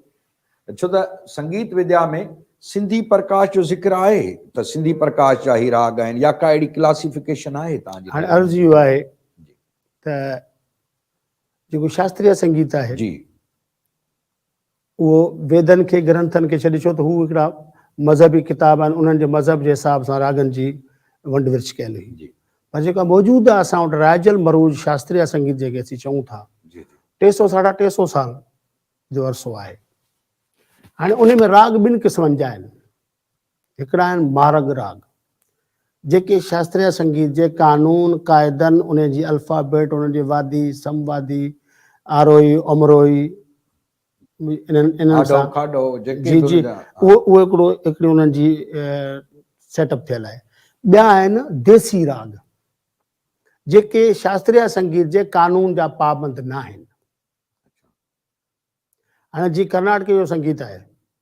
छो त संगीत विद्या में सिंधी प्रकाश जो ज़िक्र आहे त सिंधी प्रकाश जा ई राग आहिनि या का अहिड़ी क्लासिफिकेशन आहे तव्हांजी हाणे अर्ज़ु इहो आहे त जेको शास्त्रीय संगीत आहे जी उहो वेदनि खे ग्रंथनि खे छॾे छो त हू हिकिड़ा मज़हबी किताब आहिनि उन्हनि जे मज़हब जे हिसाब सां रागनि जी वंड विर्छ कयल हुई जी पर जेका मौजूदु आहे असां वटि राइजल मरूज शास्त्रीय संगीत जेके असीं चऊं था जी 300 साढा 300 साल जो अरसो आहे हाणे उन में राग ॿिनि क़िस्मनि जा आहिनि हिकिड़ा आहिनि मारग राग जेके शास्त्रीय संगीत जे कानून क़ाइदनि उन जी अल्फ़ाबेट उन जी वादी समवादी आरोही अमरोही इन्हनि सां खाडो जेके जी जी उहो हिकिड़ी उन्हनि जी सेटअप थियल आहे ॿिया आहिनि देसी राग जेके शास्त्रीय संगीत जे कानून जा पाबंद न आहिनि हाणे जीअं कर्नाटक जो संगीत आहे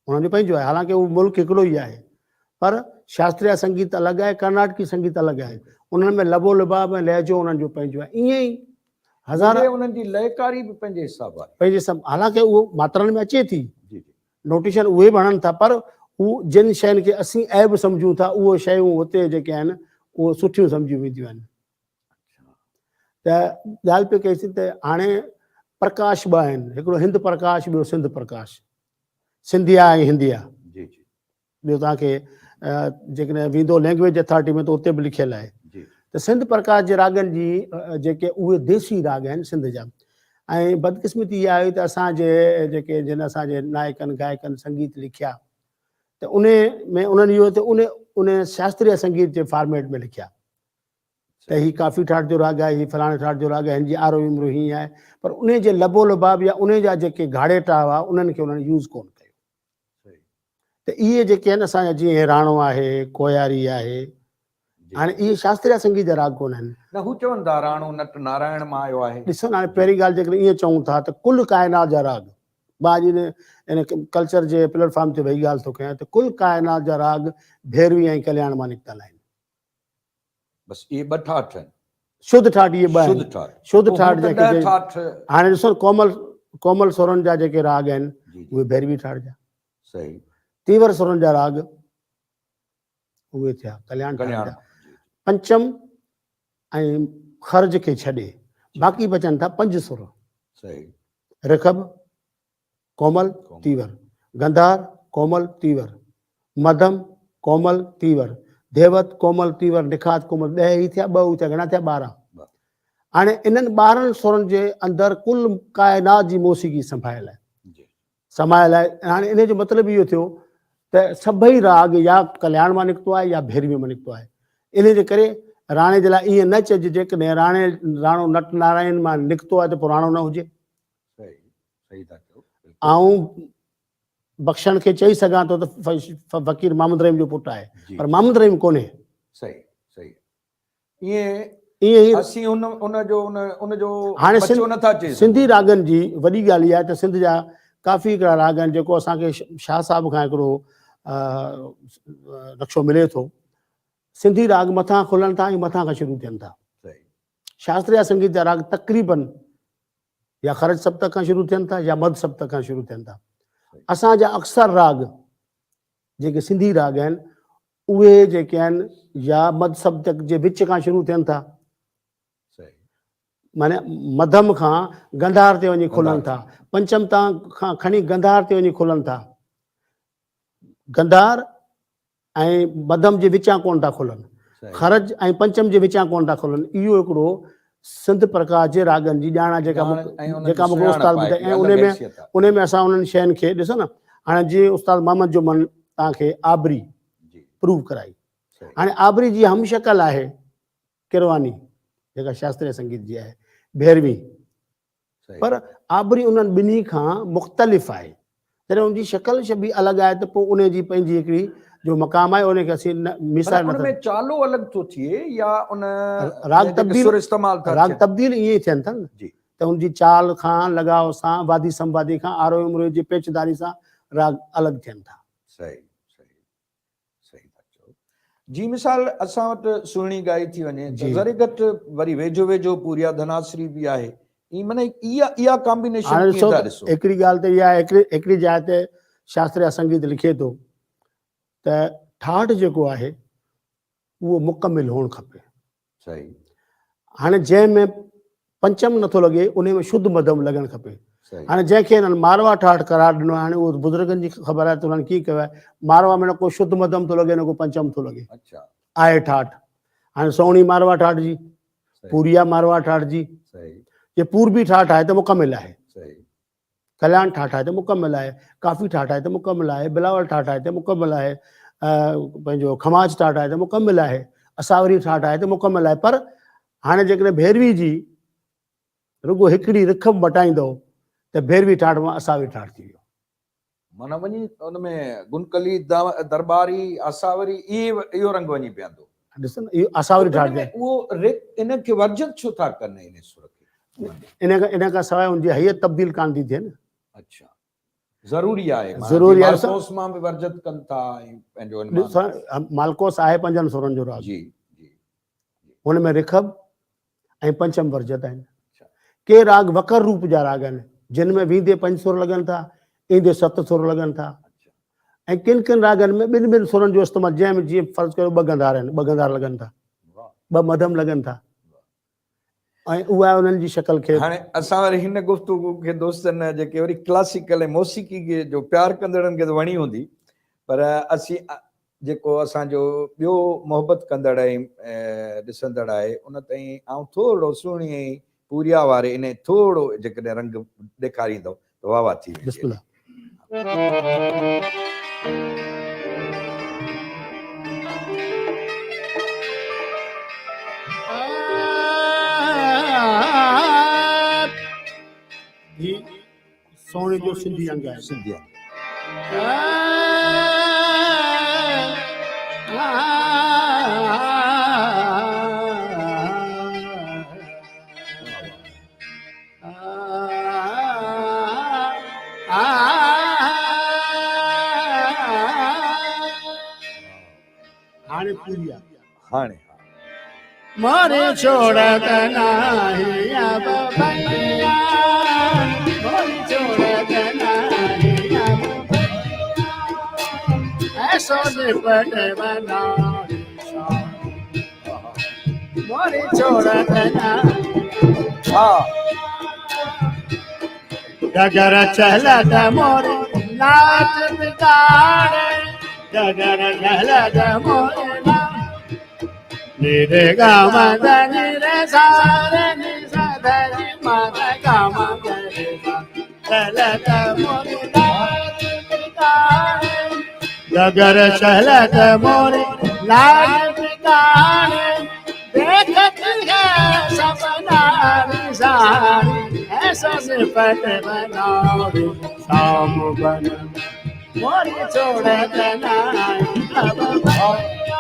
उन्हनि जो पंहिंजो आहे हालांकि उहो मुल्क हिकिड़ो ई आहे पर शास्त्रीय संगीत अलॻि आहे कर्नाटकी संगीत अलॻि आहे उन्हनि में लबो लिबाब ऐं लहजो उन्हनि जो पंहिंजो आहे ईअं ई हज़ार उन्हनि जी लयकारी बि पंहिंजे हिसाब आहे पंहिंजे सभु हालांकि उहो मात्रनि में अचे थी जी जी नोटेशन उहे बि हणनि था पर उहो जिन शयुनि खे असीं ऐब सम्झूं था उहे शयूं हुते जेके आहिनि उहे सुठियूं सम्झियूं वेंदियूं आहिनि त ॻाल्हि पियो कईसीं त हाणे प्रकाश ॿ आहिनि हिकिड़ो हिंद प्रकाश ॿियो सिंध प्रकाश सिंधिया ऐं हिंदिया जी जी ॿियो तव्हांखे जेकॾहिं वेंदो लैंग्वेज अथॉरिटी में त उते बि लिखियलु आहे जी त सिंध प्रकाश जे रागनि जी जेके उहे देसी राग आहिनि सिंध जा ऐं बदकिस्मती इहा आहे त असांजे जेके जिन असांजे नायकनि गायकनि संगीत लिखिया त उन में उन्हनि इहो त उन शास्त्रीय संगीत जे फॉर्मेट में लिखिया त हीउ काफ़ी ठाठ जो राग आहे हीउ फलाणे ठाठ जो राग आहे हिन जी आरो इमरो हीअं आहे पर उन जे लबो लबाब या उन जा जेके घाड़े टाव आहे उन्हनि खे उन्हनि यूज़ कोन कयो त इहे जेके आहिनि असांजा जीअं हिराणो आहे कोयारी आहे हाणे इहे शास्त्रीय संगीत जा राग कोन आहिनि न हू चवनि था राणो नट नारायण मां आयो आहे ॾिसो न हाणे पहिरीं ॻाल्हि जेकॾहिं ईअं चऊं था त कुल काइनात जा राग मां अॼु इन कल्चर जे प्लेटफॉर्म ते वेही ॻाल्हि थो कयां त कुल काइनात जा राग भैरवी ऐं कल्याण मां निकितल आहिनि बसि इहे ॿ ठाठ आहिनि शुद्ध ठाठ इहे ॿ शुद्ध आहिनि ठाठ शुद्ध ठाठ जेके ठाठ हाणे ॾिसो कोमल सुरनि जा जेके राग आहिनि जी उहे भैरवी ठाठ जा सही तीवर सुरनि जा राग उहे थिया कल्याण ठाठ कल्याण जा पंचम ऐं ख़र्ज खे छॾे बाक़ी बचनि था 5 सुर सही रिखब कोमल तीवर गंधार कोमल तीवर मध्यम कोमल तीवर देवत कोमल तीवर निखात कोमल 10 ई थिया 2 थिया घणा थिया 12 हाणे इन्हनि 12 सुरनि जे अंदरि कुल काइनात जी मौसीक़ी संभायल आहे समायल आहे हाणे इन जो मतिलबु इहो थियो त सभई राग या कल्याण मां निकितो आहे या भैरवी मां निकितो आहे इन जे करे राणे जे लाइ ईअं न चइजे जेकॾहिं राणो नट नारायण मां निकितो आहे त पोइ राणो न हुजे ऐं बख़्शण खे चई सघां थो त फ़कीर महमूद रहीम जो पुटु आहे पर महमूद रहीम कोन्हे सही सही ईअं ई असीं उनजो हाणे बचो नथा चई सिंधी रागनि जी वॾी ॻाल्हि इहा आहे त सिंध जा काफ़ी हिकिड़ा राग आहिनि जेको असांखे शाह साहिब खां हिकिड़ो नक्शो मिले थो सिंधी राग मथां खुलनि था ऐं मथां खां शुरू थियनि था शास्त्रीय संगीत जा राग तक़रीबन या ख़रज सप्तक खां शुरू थियनि था या मध सप्तक खां शुरू थियनि था। असांजा अक्सर राग जेके सिंधी राग आहिनि उहे जेके आहिनि या मध सप्तक जे विच खां शुरू थियनि था, माने मध्यम खां गंधार ते वञी खुलनि था, पंचम खां खणी गंधार ते वञी खुलनि था, गंधार ऐं मध्यम जे विचां कोन था खुलनि, ख़रज ऐं पंचम जे विचां कोन था खुलनि। इहो हिकिड़ो सिंध प्रकाश जे रागनि जी ॼाण जेका मूंखे उस्ताद ॿुधाई। ऐं उन में असां उन्हनि शयुनि खे ॾिसो न, हाणे जीअं उस्ताद मोहम्मद जुमन तव्हांखे आबरी प्रूव कराई, हाणे आबरी जी हम शक्ल आहे किरवानी जेका शास्त्रीय संगीत जी आहे, भैरवी, पर आबरी उन्हनि ॿिन्ही खां मुख़्तलिफ़ आहे, तॾहिं उनजी शक्ल शबी अलॻि आहे, त पोइ उन जी पंहिंजी हिकिड़ी जो मक़ाम आहे उनखे असीं मिसाल उनमें चालो अलॻि थो थिए या उन राग तब्दील इस्तेमाल था राग तब्दील ईअं ई थियनि था न जी, त उनजी चाल खां लगाव सां वादी संवादी खां आरो उमरो जी पेचदारी सां राग अलॻि थियनि था। सही सही सही था चओ जी। मिसाल असां वटि सुहिणी ॻाई थी वञे त ज़रे घटि वरी वेझो वेझो पूरिया धनाश्री बि आहे, ई माने इहा कॉम्बिनेशन कीअं था ॾिसो? हिकिड़ी ॻाल्हि त इहा आहे, हिकिड़ी जाइ ते शास्त्रीय संगीत लिखे थो त ठाठ जेको आहे उहो मुकमिल हुअणु खपे। सही। हाणे जंहिंमें पंचम नथो लॻे उन में शुद्ध मध्यम लॻणु खपे। हाणे जंहिंखे हिननि मारवा ठाठ करार ॾिनो आहे, हाणे उहो बुज़ुर्गनि जी ख़बर आहे त उन्हनि कीअं कयो आहे, मारवा में न को शुद्ध मध्यम थो लॻे न को पंचम थो लॻे, आहे ठाठ। हाणे सोहिणी मारवा ठाठ जी, पूरिया मारवा ठाठ जी, ये पूर्वी ठाठ आहे त मुकमिल आहे, कल्याण ठाठ आहे त मुकमिल आहे, काफ़ी ठाठ आहे त मुकमिल आहे, बिलावल ठाठ आहे त मुकमिल आहे, पंहिंजो खमाज ठाठ आहे त मुकमिल आहे, असावरी ठाठ आहे त मुकमिल आहे। पर हाणे जेकॾहिं भैरवी जी रुगो हिकिड़ी रिख मटाईंदो त भैरवी ठाठ मां असावरी ठाठ थी वियो। माना वञी उनमें गुनकली दरबारी असावरी इहो रंग वञी पवंदो। ॾिस न इहो असावरी ठाठ आहे, उहो इनखे वर्जित छो था कनि इन सुर खे? इन खां सवाइ उनजी हैयत तब्दील कान थी थिए न। अच्छा, ज़रूरी आहे, ज़रूरी आहे। मालकोस मां बि वर्जित कनि था ऐं पंहिंजो मालकोस आहे पंजनि सुरनि जो राग, जी जी, हुन में रिखब ऐं पंचम वर्जित आहिनि। के राग वकर रूप जा राग आहिनि जिन में वींदे पंज सुर लॻनि था, ईंदे सत सुर लॻनि था, ऐं किन किन रागनि में ॿिनि ॿिनि सुरनि जो इस्तेमालु, जंहिंमें जीअं फ़र्ज़ु कयो ॿ गंधार आहिनि, ॿ गंधार लॻनि था, ॿ मध्यम लॻनि था, ऐं उहा उन्हनि जी शक्ल खे। हाणे असां वरी हिन गुफ़्तगू खे दोस्तनि जेके वरी क्लासिकल ऐं मौसीक़ी खे जो प्यार कंदड़नि खे त वणी हूंदी, पर असीं जेको असांजो ॿियो मोहबत कंदड़ ऐं ॾिसंदड़ आहे उन ताईं ऐं थोरो सुहिणी ऐं पूरिया वारे इन थोरो जेकॾहिं रंग ॾेखारींदो त वाह वाह थी वेंदी। सोने जो सिंधी अंग आहे, सिंधी अंग। हाणे पूरिया, हाणे मोरे छोड़त नाही अब भैया, मोरे छोड़त नाही अब भैया, ऐसो निपट बना मोरे छोड़त नाही। डगर चलत मोरे नाच बिगाड़े, डगर चलत मोरे निरे गाम धनि रे सारे नि सधनि मद गाम धनि चलत मोरे लाज बिगाड़े, डगर चलत मोरे लाज बिगाड़े, देखत है सपना सारी, ऐसा सिफत बनाओ शाम बन मोरे छोड़त नाई अब भैया।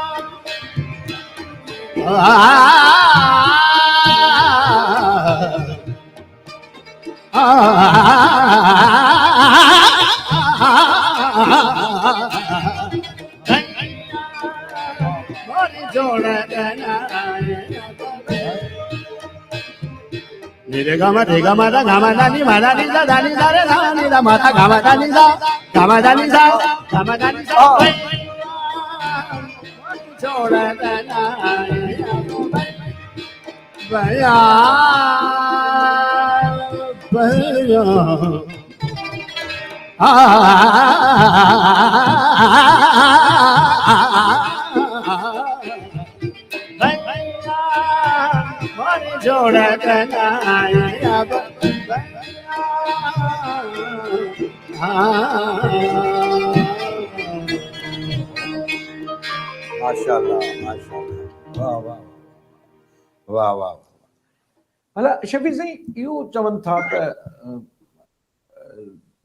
रे गा मा रे गा मा दा गा मा दा नी मा दा नी दा दा नी दा रे दा नी दा मा दा गा मा दा नी दा गा मा दा नी दा गा मा दा नी दा छोड़ देना भैया भैया छोड़ देना माशाल्लाह माशाल्लाह वाह वाह वाह वाह भला शफी साईं इहो चवनि था त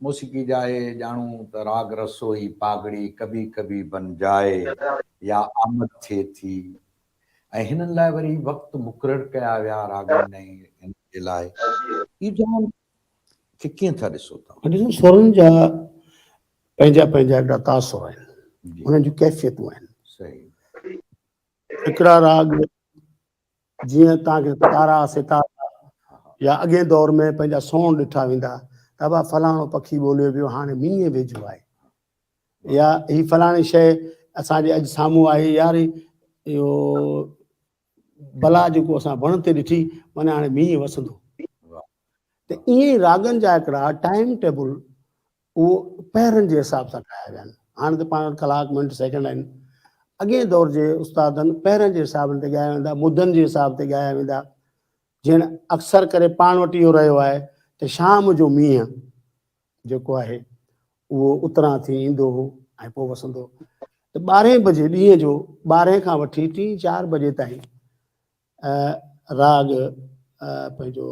मौसीक़ी जाए ॼाणूं त राग रसोई पागड़ी कभी कभी बन जाए या आमद थिए थी ऐं हिननि लाइ वरी वक़्तु मुक़ररु कया विया रागनि ऐं हिन जे लाइ इहो चवनि खे कीअं था ॾिसो तव्हां? ॾिसो सुरनि जा पंहिंजा पंहिंजा हिकिड़ा तासुर आहिनि, उन्हनि जूं कैफ़ियतूं आहिनि। सही हिकिड़ा राग जीअं तव्हांखे तारा सितारा या अॻे दौर में पंहिंजा सोन ॾिठा वेंदा त भा फलाणो पखी ॿोलियो पियो हाणे मींहुं वेझो आहे, या ही फलाणी शइ असांजे अॼु साम्हूं आहे, यार इहो भला जेको असां वण ते ॾिठी माना हाणे मींहुं वसंदो। त ईअं ई रागनि जा हिकिड़ा टाइम टेबल उहो पहिरनि जे हिसाब सां ठाहिया विया आहिनि। हाणे त पाण वटि कलाक मिंट सेकेंड आहिनि, अॻे दौर जे उस्तादनि पहिरनि जे हिसाब ते ॻाया वेंदा, मुदनि जे हिसाब ते ॻाया वेंदा। जीअं अक्सर करे पाण वटि इहो रहियो आहे त शाम जो मींहुं जेको आहे उहो उतरां थी ईंदो हो ऐं पोइ वसंदो। त 12 बजे ॾींहं जो 12 खां वठी 3-4 बजे ताईं राग पंहिंजो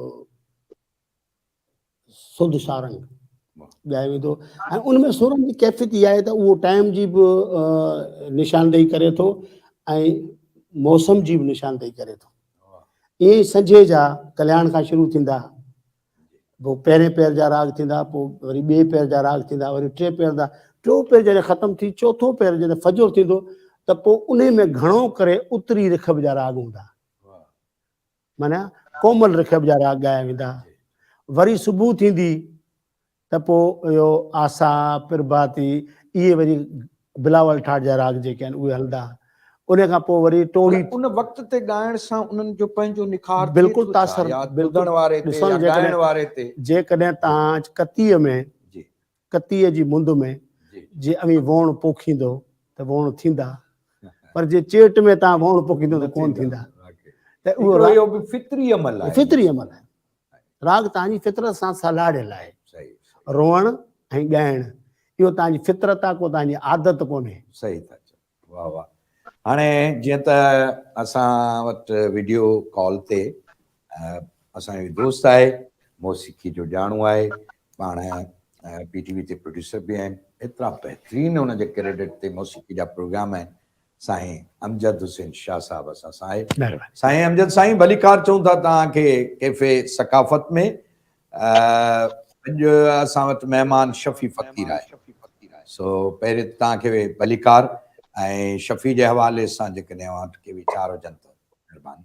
सुध सारंग ॻायो वेंदो ऐं उनमें सुरनि जी कैफ़ियत इहा आहे त उहो टाइम जी बि निशानदेही करे थो ऐं मौसम जी बि निशानदेही करे थो। ईअं ई संझे जा कल्याण खां शुरू थींदा, पोइ पहिरें पैर जा राग थींदा, पोइ वरी ॿिए पैर जा राग थींदा, वरी टे पैर जा, टियों पैर जॾहिं ख़तमु थी चौथों पैर जॾहिं फजो थींदो त पोइ उन में घणो करे उत्तरी रिखब जा राग हूंदा, माना कोमल रिखब जा राग ॻाया वेंदा। वरी सुबुह थींदी त पोइ इहो आसा प्रभाती इहे वरी बिलावल ठाठ जा राग जेके आहिनि उहे हलंदा। उन खां पोइ वरी टोड़ी उन वक़्त ते ॻाइण सां उन्हनि जो पंहिंजो निखार बिल्कुलु तासर ॿुधण वारे ते या ॻाइण वारे ते। जेकॾहिं तव्हां कतीअ में जी कतीअ जी मुंद में जे अमी वोण पोखींदो त वोण थींदा, पर जे चेट में तव्हां वोण पोखींदो त कोन थींदा। त उहो इहो बि फितरी अमल आहे, फितरी अमल आहे। राग तव्हांजी फितरत सां सालाड़ियल आहे। रोअण ऐं ॻाइण इहो तव्हांजी फितरत आहे, को तव्हांजी आदत कोन्हे। सही था चओ, वाह वाह। हाणे जीअं त असां वटि वीडियो कॉल ते असांजो दोस्त आहे, मौसीक़ी जो ॼाणू आहे, पाण PTV ते प्रोड्यूसर बि आहिनि, एतिरा बहितरीनु हुनजे क्रेडिट ते मौसीक़ी जा प्रोग्राम आहिनि। साईं अमजद हुसैन शाह साहब असां सां आहे। साईं अमजद साईं भलीकार चऊं था तव्हांखे कैफ़े सकाफ़त में। अॼु असां वटि महिमान शफ़ी फ़क़ीर आहे, सो पहिरीं तव्हांखे भलीकार ऐं शफ़ी जे हवाले सां जेकॾहिं वटि के वीचार हुजनि त महिरबानी।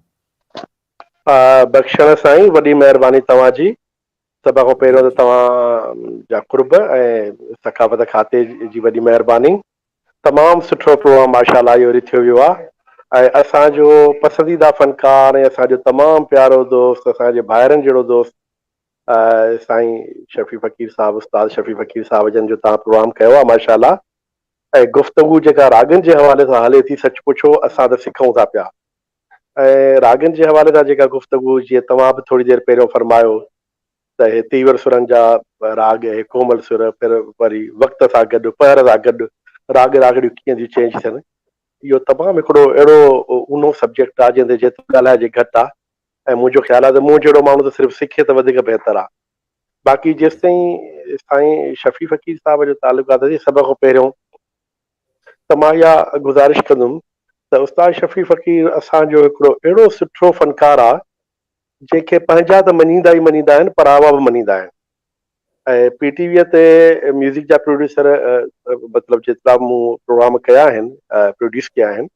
बख़्शण साईं, वॾी महिरबानी तव्हांजी। सभ खां पहिरियों त तव्हां जा कुर्ब ऐं सकाफ़त खाते जी वॾी महिरबानी। तमामु सुठो प्रोग्राम माशाल्लाह इहो वरी थियो वियो आहे ऐं असांजो पसंदीदा फ़नकार ऐं असांजो तमामु प्यारो दोस्त, असांजे भाइरनि जहिड़ो दोस्त साईं शफ़ी फ़क़ीर साहिबु, उस्ताद शफ़ी फ़क़ीर साहिब जन जो तव्हां प्रोग्राम कयो आहे माशाल्लाह। ऐं गुफ़्तगू जेका रागनि जे हवाले सां हले थी, सच पुछो असां त सिखूं था पिया। ऐं रागनि जे हवाले सां जेका गुफ़्तगू, जीअं तव्हां बि थोरी देरि पहिरियों फरमायो त हे तीवर सुरनि जा राग, हे कोमल सुर, फिर वरी वक़्त सां गॾु पहर सां गॾु राग रागड़ियूं कीअं थियूं चेंज थियनि, इहो तमामु हिकिड़ो अहिड़ो ऊनो सब्जेक्ट आहे जंहिं ते जेतिरो ॻाल्हाइजे घटि आहे। ऐं मुंहिंजो ख़्यालु आहे त मूं जहिड़ो माण्हू त सिर्फ़ु सिखे त वधीक बहितर आहे। बाक़ी जेसि ताईं साईं शफ़ी फ़क़ीर साहिब जो तालुक़ात आहे, सभ खां पहिरियों त मां इहा गुज़ारिश कंदुमि त उस्ताद शफ़ी फ़क़ीर असांजो हिकिड़ो अहिड़ो सुठो फ़नकार आहे जंहिंखे पंहिंजा त मञींदा ई मञींदा आहिनि, पर आवा बि मञींदा आहिनि। ऐं PTV ते म्यूज़िक जा प्रोड्यूसर मतिलबु जेतिरा मूं प्रोग्राम कया आहिनि, प्रोड्यूस कया आहिनि,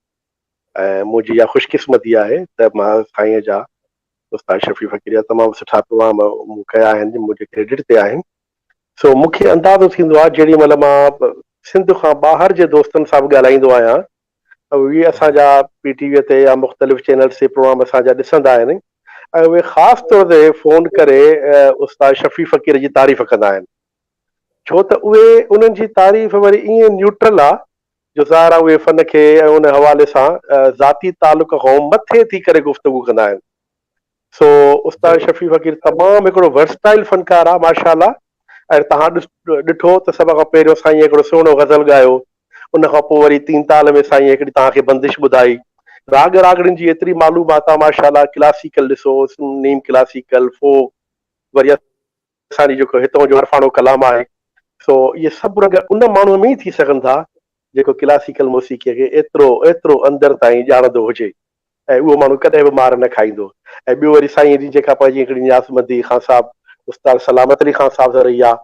ऐं मुंहिंजी इहा ख़ुशकिस्मती आहे त मां साईं जा उस्ताद शफ़ी फ़क़ीर जा तमामु सुठा प्रोग्राम मूं कया आहिनि मुंहिंजे क्रेडिट ते आहिनि। सो मूंखे अंदाज़ो थींदो आहे जेॾी महिल मां सिंध खां ॿाहिरि जे दोस्तनि सां बि ॻाल्हाईंदो आहियां, उहे असांजा PTV ते या मुख़्तलिफ़ चैनल्स ते प्रोग्राम असांजा ॾिसंदा आहिनि ऐं उहे ख़ासि तौर ते फ़ोन करे उस्ताद शफ़ी फ़क़ीर जी तारीफ़ कंदा आहिनि, छो त उहे उन्हनि जी तारीफ़ वरी ईअं न्यूट्रल आहे जो ज़ाहिर आहे उहे फ़न खे ऐं उन हवाले सां ज़ाती तालुक खां मथे थी करे गुफ़्तगू कंदा आहिनि। सो उस्ताद शफ़ी फ़क़ीर तमामु हिकिड़ो वर्सटाइल फ़नकार आहे माशाअल्लाह। ऐं तव्हां ॾिठो त सभ खां पहिरियों साईं हिकिड़ो सुहिणो ग़ज़ल ॻायो, उन खां पोइ वरी तीन ताल में साईं हिकिड़ी तव्हांखे बंदिश ॿुधाई। राग रागड़ियुनि जी एतिरी मालूमात आहे माशाअल्लाह, क्लासिकल ॾिसो, नीम क्लासिकल, फोक, वरी असांजी जेको हितां जो अरफानो कलाम आहे। सो इहे सभु रंग उन माण्हूअ में ई थी सघनि था जेको क्लासिकल मौसीक़ीअ खे एतिरो एतिरो अंदरि ताईं ॼाणंदो हुजे, ऐं उहो माण्हू कॾहिं बि मार न खाईंदो। ऐं ॿियो वरी साईं जी जेका पंहिंजी हिकिड़ी नियाज़मंदी ख़ान साहब उस्ताद सलामत अली ख़ान साहब सां रही आहे,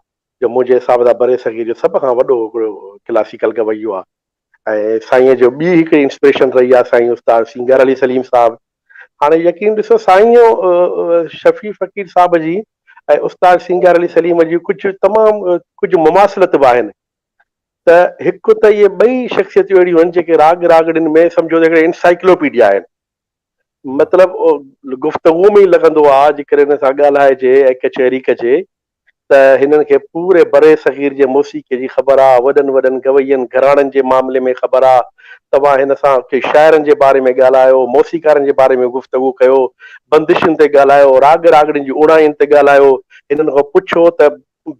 जो मुंहिंजे हिसाब सां बरे सग़ीर जो सभ खां वॾो हिकिड़ो क्लासिकल गवैयो आहे। ऐं साईं जो ॿी हिकिड़ी इंस्पिरेशन रही आहे साईं उस्ताद सिंगर अली सलीम साहब। हाणे यकीन ॾिसो साईं शफ़ी फ़क़ीर साहब जी ऐं उस्ताद सिंगर अली सलीम जी कुझु तमामु कुझु मुमासिलत बि आहिनि। त हिकु त इहे ॿई शख़्सियतूं अहिड़ियूं आहिनि जेके राग रागड़ियुनि में सम्झो त हिकिड़े इंसाइक्लोपीडिया आहिनि। मतिलबु गुफ़्तगू में ई लॻंदो आहे जेकर हिन सां ॻाल्हाइजे ऐं कचहरी कजे त हिननि खे पूरे बरे सग़ीर जे मौसीक़ीअ जी ख़बर आहे, वॾनि वॾनि गवैयनि घराणनि जे मामले में ख़बर आहे। तव्हां हिन सां के शाइरनि जे बारे में ॻाल्हायो, मौसीक़ारनि जे बारे में गुफ़्तगू कयो, बंदिशुनि ते ॻाल्हायो, राग रागड़ियुनि जी उणायुनि ते ॻाल्हायो। हिननि खां पुछो त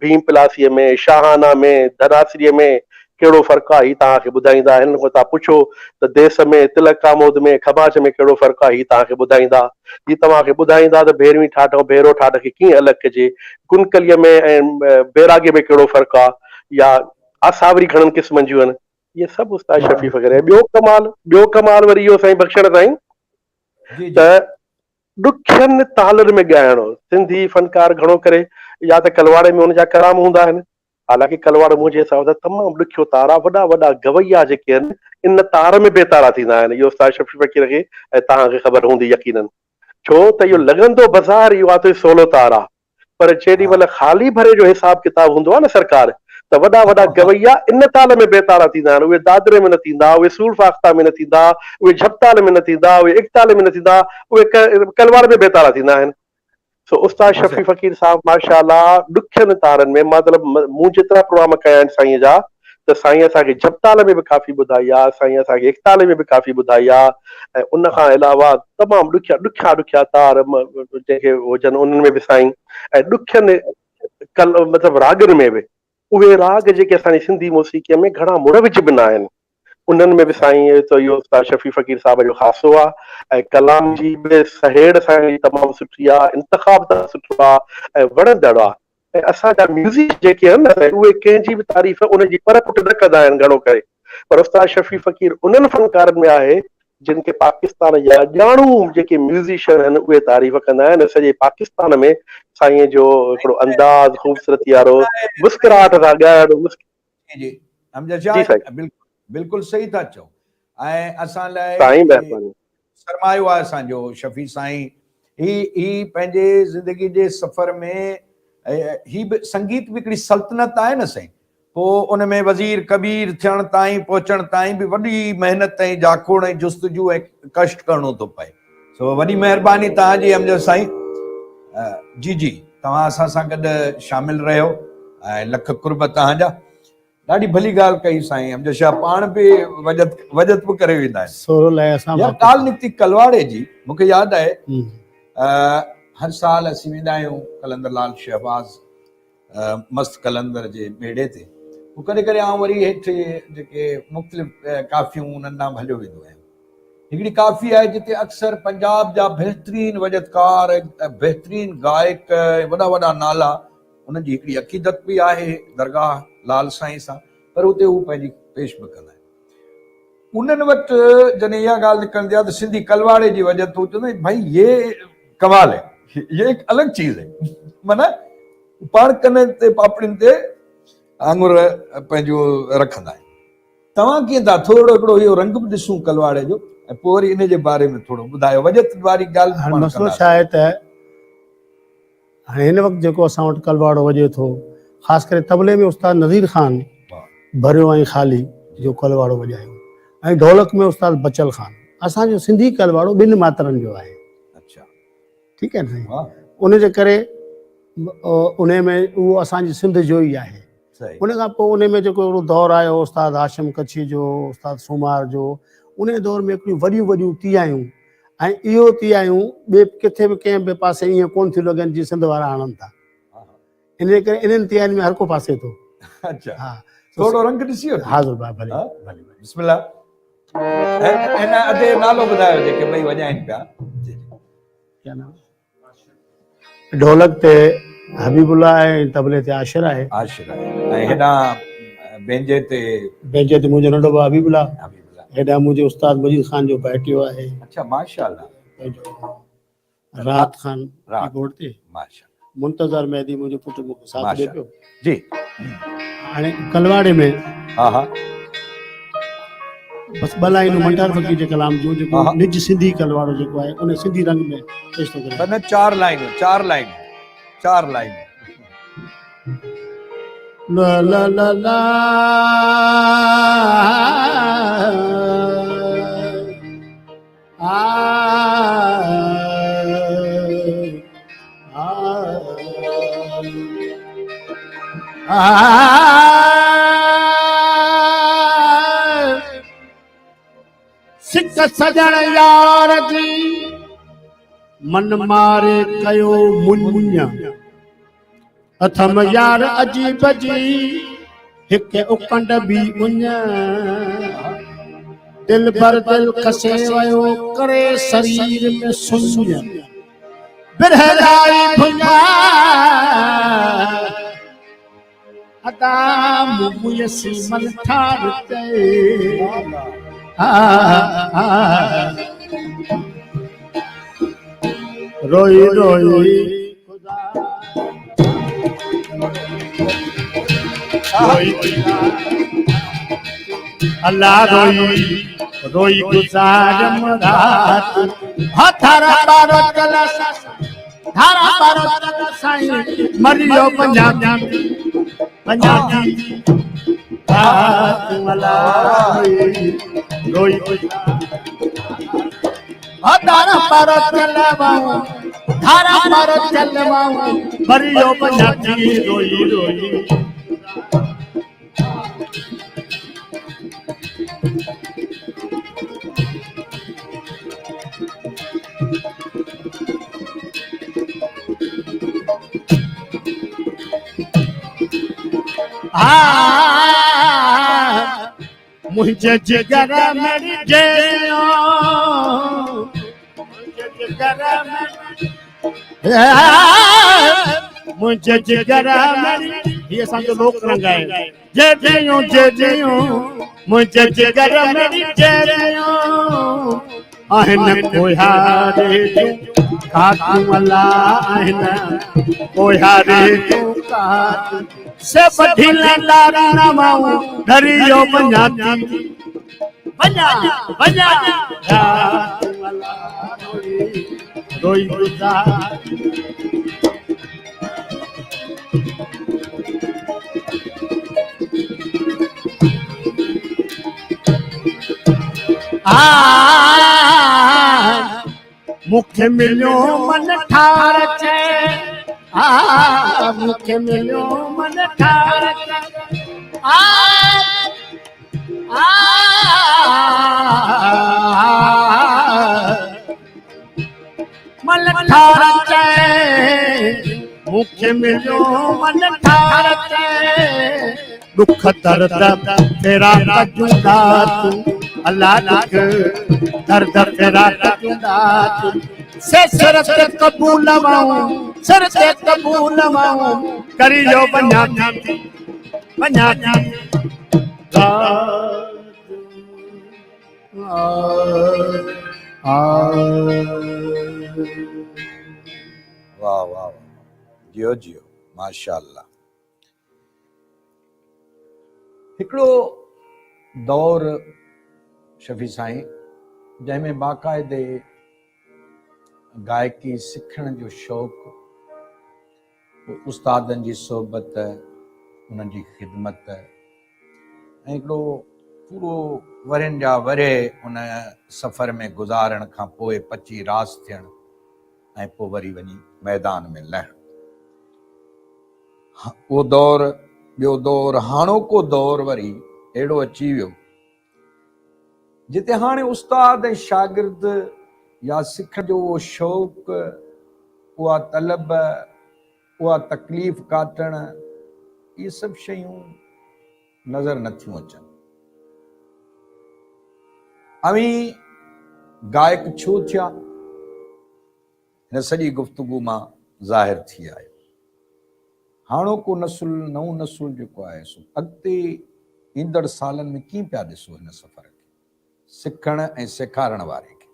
भीम पिलासीअ में, शाहाना में, धनासरीअ में कहिड़ो फ़र्क़ु आहे, हीउ तव्हांखे ॿुधाईंदा। हिननि खां तव्हां पुछो त देस में, तिलक कामोद में, खमाज में कहिड़ो फ़र्क़ु आहे, हीउ तव्हांखे ॿुधाईंदा। हीउ तव्हांखे ॿुधाईंदा त भेरवी ठाठ ऐं भेरो ठाठ खे कीअं अलॻि कजे, कुनकलीअ में ऐं बैरागे में कहिड़ो फ़र्क़ु आहे, या आसावरी घणनि क़िस्मनि जूं आहिनि। इहे सभु उस्ताद शफ़ी फ़क़ीर। ॿियो कमाल वरी इहो साईं बख़्शण साईं जी जी त ॾुखियनि तालनि में ॻाइणो। सिंधी फ़नकार घणो करे या त कलवाड़े में हुनजा कलाम हूंदा आहिनि, हालांकि कलवाड़ मुंहिंजे हिसाब सां तमामु ॾुखियो तार आहे। वॾा वॾा गवैया जेके आहिनि इन तार में बेतारा थींदा आहिनि। इहो उस्ताद शफ़ी फ़क़ीर खे ऐं तव्हांखे ख़बर हूंदी यकीननि, छो त इहो लॻंदो बाज़ार इहो आहे त सवलो तार आहे, पर जेॾी महिल ख़ाली भरे जो हिसाब किताब हूंदो आहे न सरकार, त वॾा वॾा गवैया इन ताल में बेतारा थींदा आहिनि। उहे दादरे में न थींदा, उहे सूर फाख्ता में न थींदा, उहे झपताल में न थींदा, उहे इकताल में न थींदा, उहे कलवाड़ में बेतारा थींदा आहिनि। सो उस्ताद शफ़ी फ़क़ीर साहब माशाअल्लाह ॾुखियनि तारनि में, मतिलबु मूं जेतिरा प्रोग्राम कया आहिनि साईं जा, त साईं असांखे झपताल में बि काफ़ी ॿुधाई आहे, साईं असांखे इकताल में बि काफ़ी ॿुधाई आहे। ऐं उन खां अलावा तमामु ॾुखिया ॾुखिया ॾुखिया तार जेके हुजनि उन्हनि में बि साईं, ऐं ॾुखियनि मतिलबु रागनि में बि उहे राग जेके असांजी सिंधी मौसीक़ीअ में घणा मुरविज बि न आहिनि, उन्हनि में बि साईं त इहो उस्ताद शफ़ी फ़क़ीर साहब जो ख़ासो आहे। ऐं कलाम जी बि सहेड़ साईं तमामु सुठी आहे, इंतिख़ाब त सुठो आहे ऐं वणंदड़ आहे। ऐं असांजा म्यूज़िक जेके आहिनि न उहे कंहिंजी बि तारीफ़ उनजी पर पुट न कंदा आहिनि घणो करे, पर उस्ताद शफ़ी फ़क़ीर उन्हनि फ़नकारनि में आहे जिन खे पाकिस्तान जा ॼाणू जेके म्यूज़िशियन आहिनि उहे तारीफ़ कंदा आहिनि। सॼे पाकिस्तान में साईं जो हिकिड़ो अंदाज़ ख़ूबसूरती वारो, मुस्कुराहट सां ॻाइणु। जी जी अमजद शाह, जी साईं, बिल्कुलु सही था चओ। ऐं असां लाइ साईं महिरबानी। सरमायो आहे असांजो शफ़ी साईं। ही पंहिंजे ज़िंदगी जे सफ़र में ही बि संगीत बि हिकिड़ी सल्तनत आहे न साईं, पोइ उन में वज़ीर कबीर थियण ताईं पहुचण ताईं बि वॾी महिनत ऐं जाखोड़ ऐं जुस्तजू ऐं कष्ट करिणो थो पए। सो वॾी महिरबानी तव्हांजी अमजद साईं। जी जी तव्हां असां सां गॾु शामिल रहियो ऐं लख कुर्ब तव्हांजा। ॾाढी भली ॻाल्हि कई साईं अमजद शाह, पाण बि वजत बि करे वेंदा आहिनि। सोरो लाइ असां या काल निकती कलवाड़े जी मूंखे यादि आहे, हम्म, हर साल असीं वेंदा आहियूं कलंदर लाल शहबाज़ मस्त कलंदर जे मेड़े ते। पोइ कॾहिं कॾहिं आउं वरी हेठि जेके मुख़्तलिफ़ काफ़ियूं उन्हनि ॾांहुं हलियो वेंदो आहियां। हिकिड़ी काफ़ी आहे जिते अक्सर पंजाब जा बहितरीन वजतकार ऐं बहितरीन गायक वॾा वॾा नाला, उन्हनि जी हिकिड़ी अक़ीदत बि आहे दरगाह लाल साईं सां, पर उते हू पंहिंजी पेश बि कंदा आहिनि। उन्हनि वटि जॾहिं इहा ॻाल्हि निकिरंदी आहे त सिंधी कलवाड़े जी वजह तूं चवंदा भाई ये कमाल है, ये एक अलग चीज़ है। माना पाण कन ते पापड़ियुनि ते आङुर पंहिंजो रखंदा आहिनि। तव्हां कीअं था थोरो हिकिड़ो इहो रंग बि ॾिसूं कलवाड़े जो ऐं पोइ वरी इन जे बारे में थोरो ॿुधायो वजत वारी ॻाल्हि हाणे पाण मसइलो कंदासीं। छा आहे त हाणे हिन वक़्तु जेको असां वटि कलवाड़ो वॼे थो, ख़ासि करे तबले में उस्ताद नज़ीर ख़ान भरियो ऐं ख़ाली जो कलवाड़ो वॼायो, ऐं ढोलक में उस्ताद बचल ख़ान। असांजो सिंधी कलवाड़ो ॿिनि मात्रनि जो आहे। अच्छा, ठीकु आहे न साईं। वाह, उन जे करे उन में उहो असांजी सिंध जो ई आहे। सही, उन खां पोइ उन में जेको हिकिड़ो दौरु आयो उस्ताद हाशिम कच्छी जो, उस्ताद सूमार जो, उन दौर में हिकिड़ियूं वॾियूं वॾियूं तियायूं, ऐं इहो तियायूं ॿिए किथे बि कंहिं बि पासे ईअं कोन थियूं लॻनि जीअं सिंध वारा आणनि था। इन करे इन्हनि तियायुनि में हर को पासे थो। अच्छा, हा, थोरो रंग ॾिसी वठो। हाज़ुर भाउ, भले हा? भले। बिस्मिल्लाह। हिन अधे नालो ॿुधायो जेके ॿई वॼाइनि पिया। जी, जी। क्या नाम? ढोलक ते हबीबुल्ला आहे, ऐं तबले ते आशिर आहे। आशिर आहे। ऐं हेॾां बेंजे ते बेंजे ते मुंहिंजो नंढो भाउ हबीबुल्ला। हबीबुल्लाह। हेॾां मुंहिंजे उस्ताद मजीद ख़ान जो भाइटियो आहे, अच्छा, माशाअल्लाह, राहत ख़ान राहत। कीबोर्ड ते। माशाअल्लाह, मुंतज़र मेहदी मुंहिंजो पुटु मूंखे साथ ॾिए पियो। माशाअल्लाह। जी, हाणे कलवाड़े में हा हा, बसि ॿ लाइनूं मंठार फ़कीर जे कलाम जो जेको हा, हा। निज सिंधी कलवाड़ो जेको आहे उन सिंधी रंग में पेश थो करे। न चार लाइनूं, चार लाइनूं, चार लाइनूं। ला ला ला ला सिक सजण यार जी मन मारे कयो मुंझ, अथम यार अजीब जी हिक उकंड बि उञ, दिल भर दिल खसे वयो करे शरीर में सुञ, बिरहलाई भुञा अदा मुयसी मन ठार ते रोई रोई अल्लाह रोई रोई गुजारम रात, हथरा बारो कलस धारा बारो कलस साईं मरियो पंजाबी पंजाबी रात अल्लाह रोई रोई धारा बारो चलवाऊं, धारा बारो चलवाऊं मरियो पंजाबी रोई रोई। मुझे जिगर मेरी जेलो, मुझे जिगर मेरी, ये समझो लोक रंग है। जे जियो मुझे जिगर मेरी जेलो, आहन कोहारे काकू अल्लाह आहन कोहारे काकू से बढ़िला लारा नमाऊ धरियो पंजाबी बजा बजा रोई गुजा मुखे मिलियो मन ठार चे, मुखे मिलियो मन ठार मन ठार चे, मुखे मिलियो मन ठार चे, दुख दर्द तेरा कजुदा तू अल्लाह दुख दर्द तेरा कजुदा तू, से सरत कबूल माऊं सरत कबूल माऊं करियो पंजाबी पंजाबी वाह वाह, जियो जियो, माशाअल्लाह। हिकिड़ो दौर शफ़ी साईं जंहिंमें बाक़ाइदे गायकी सिखण जो शौक़ु, उस्तादनि जी सोबत, उन्हनि जी ख़िदमत ऐं हिकिड़ो पूरो वरनि जा वरे उन सफ़र में गुज़ारण खां पोइ पची रास थियणु ऐं पोइ वरी वञी मैदान में लहणु, उहो दौर ॿियो दौर हाणोको दौर वरी अहिड़ो अची वियो जिते हाणे उस्ताद ऐं शागिर्द या सिखण जो उहो शौक़ु, उहा तलब, उहा तकलीफ़ काटण, इहे सभु शयूं नज़र नथियूं अचनि। अवी गायक छो थिया, हिन सॼी गुफ़्तगू मां ज़ाहिर थी आयो। हाणोको नसुल, नओं नसुल जेको आहे सो अॻिते ईंदड़ सालनि में कीअं पिया ॾिसो हिन सफ़र खे, सिखण ऐं सेखारण वारे खे?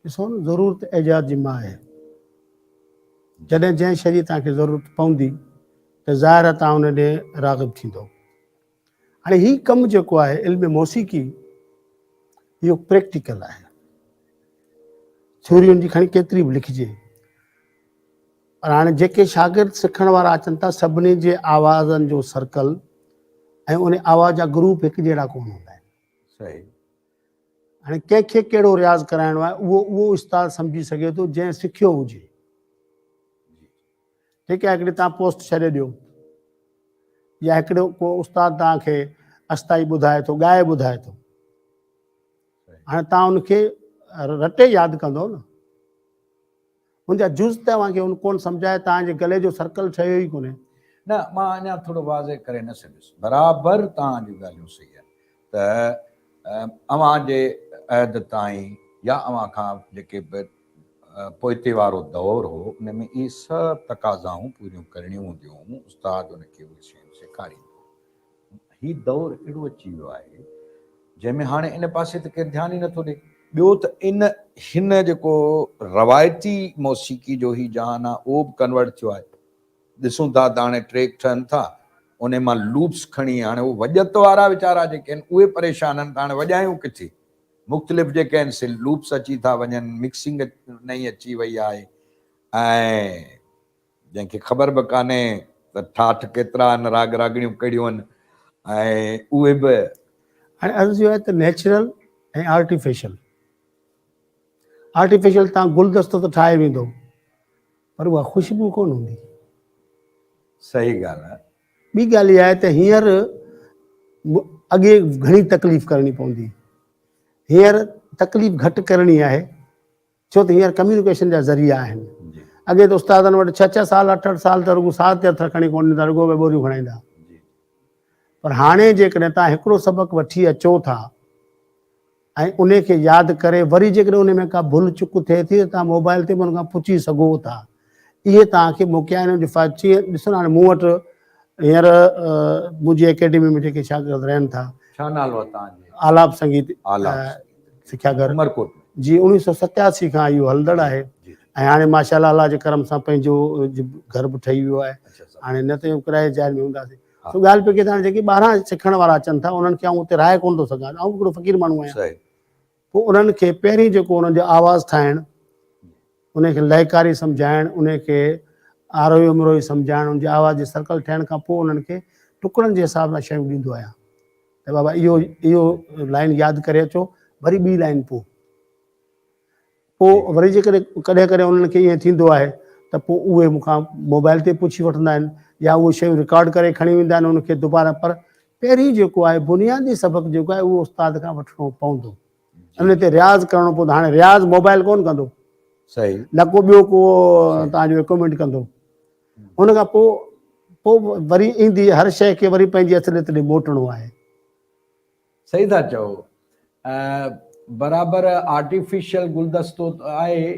ॾिसो न, ज़रूरत एजाद जी मां आहे। जॾहिं जंहिं शइ जी तव्हांखे ज़रूरत पवंदी त ज़ाहिर आहे तव्हां हुन ॾे राग़िब थींदो। हाणे हीउ कमु जेको आहे इल्म मौसीक़ी, इहो प्रैक्टिकल आहे। थ्योरियुनि जी खणी केतिरी बि लिखिजे, पर हाणे जेके शागिर्द सिखण वारा अचनि था, सभिनी जे आवाज़नि जो सर्कल ऐं उन आवाज़ जा ग्रुप हिकु जहिड़ा कोन हूंदा आहिनि। सही। हाणे कंहिंखे कहिड़ो रियाज़ कराइणो आहे उहो उस्ताद सम्झी सघे थो जंहिं सिखियो हुजे। ठीकु आहे, हिकिड़ी तव्हां पोस्ट छॾे ॾियो या हिकिड़ो को उस्ताद तव्हांखे अस्ताई ॿुधाए थो, ॻाए ॿुधाए थो, हाणे तव्हां उनखे रटे यादि कंदो न, उनजा जुज़ तव्हांखे उन कोन सम्झाए, तव्हांजे गले जो सर्कल ठहियो ई कोन्हे। न, मां अञा थोरो वाज़े करे न सघियुसि। बराबरि तव्हां जूं ॻाल्हियूं सही आहिनि त अव्हां जे अहद ताईं या अव्हां खां जेके बि पोइते वारो दौर हो, उन में इहे सभु तक़ाज़ाऊं पूरियूं करणियूं हूंदियूं, उस्ताद उनखे उहे शयूं सेखारींदो। हीउ दौर अहिड़ो अची वियो आहे जंहिंमें हाणे इन पासे त केरु ध्यानु ई नथो ॾे। ॿियो त हिन जेको रवायती मौसीक़ी जो ही जहान आहे, उहो बि कन्वर्ट थियो आहे। ॾिसूं था त हाणे ट्रैक ठहनि था, उन मां लूप्स खणी, हाणे उहे वॼत वारा वीचारा जेके आहिनि उहे परेशान आहिनि, त हाणे वॼायूं किथे? मुख़्तलिफ़ जेके आहिनि से लूप्स अची था वञनि, मिक्सिंग नई अची वई आहे, ऐं जंहिंखे ख़बर बि कान्हे त ठाठ केतिरा आहिनि, राग रागड़ियूं कहिड़ियूं आहिनि, ऐं उहे बि हाणे अर्ज़ु इहो आहे त नेचुरल ऐं आर्टिफिशियल तव्हां गुलदस्तो त ठाहे वेंदो, पर उहा ख़ुशबू कोन हूंदी। सही ॻाल्हि आहे। ॿी ॻाल्हि इहा आहे त हींअर अॻे घणी तकलीफ़ करणी पवंदी, हींअर तकलीफ़ घटि करणी आहे, छो त हींअर कम्यूनिकेशन जा ज़रिया आहिनि। अॻे त उस्तादनि वटि 6-6 साल 8-8 साल त रुॻो साथ ते हथ खणी कोन ॾींदा, रुॻो ॿोरियूं खणाईंदा। पर हाणे जेकॾहिं तव्हां हिकिड़ो सबक़ु वठी अचो था ऐं उन खे यादि करे वरी जेकॾहिं उन में का भुल चुक थिए थी त तव्हां मोबाइल ते बि उन खां पुछी सघो था। इहे तव्हांखे मौक़िया आहिनि जो ॾिसो न, हाणे मूं वटि हींअर मुंहिंजी एकेडमी में जेके शागिर्द रहनि था, छा नालो आहे तव्हांजे? आलाप संगीत सिखिया घर उमरकोट जी, 1987 खां इहो हलंदड़ आहे। ऐं हाणे माशाअल्लाह अल्लाह जे करम सां पंहिंजो घर बि ठही वियो आहे। हाणे न त किराए जाइर में हूंदासीं। सो ॻाल्हि पई की जेके ॿाहिरां सिखण वारा अचनि था, उन्हनि खे आउं उते राहे कोन थो सघां, आउं हिकिड़ो फ़क़ीर माण्हू आहियां। पोइ उन्हनि खे पहिरीं जेको उन्हनि जो आवाज़ु ठाहिणु, उनखे लयकारी सम्झाइणु, उनखे आरोही अमरोही सम्झाइणु, उनजे आवाज़ जे सर्कल ठहिण खां पोइ उन्हनि खे टुकड़नि जे हिसाब सां शयूं ॾींदो आहियां त बाबा इहो लाइन यादि करे अचो, वरी ॿी लाइन पोइ वरी जेकॾहिं कॾहिं कॾहिं उन्हनि खे ईअं थींदो आहे त पोइ उहे मूंखां मोबाइल ते पुछी वठंदा आहिनि या उहे शयूं रिकॉर्ड करे खणी वेंदा आहिनि उनखे दुबारा। पर पहिरीं जेको आहे बुनियादी सबक़ु जेको आहे उहो उस्ताद खां वठिणो पवंदो, उन ते रियाज़ करिणो पवंदो। हाणे रियाज़ मोबाइल कोन कंदो, सही न को ॿियो को तव्हांजो रिकमेंड कंदो। उन खां पोइ वरी ईंदी हर शइ खे वरी पंहिंजी असलियत ॾे मोटणो आहे। सही था चओ। बराबरि आर्टिफिशियल गुलदस्तो आहे,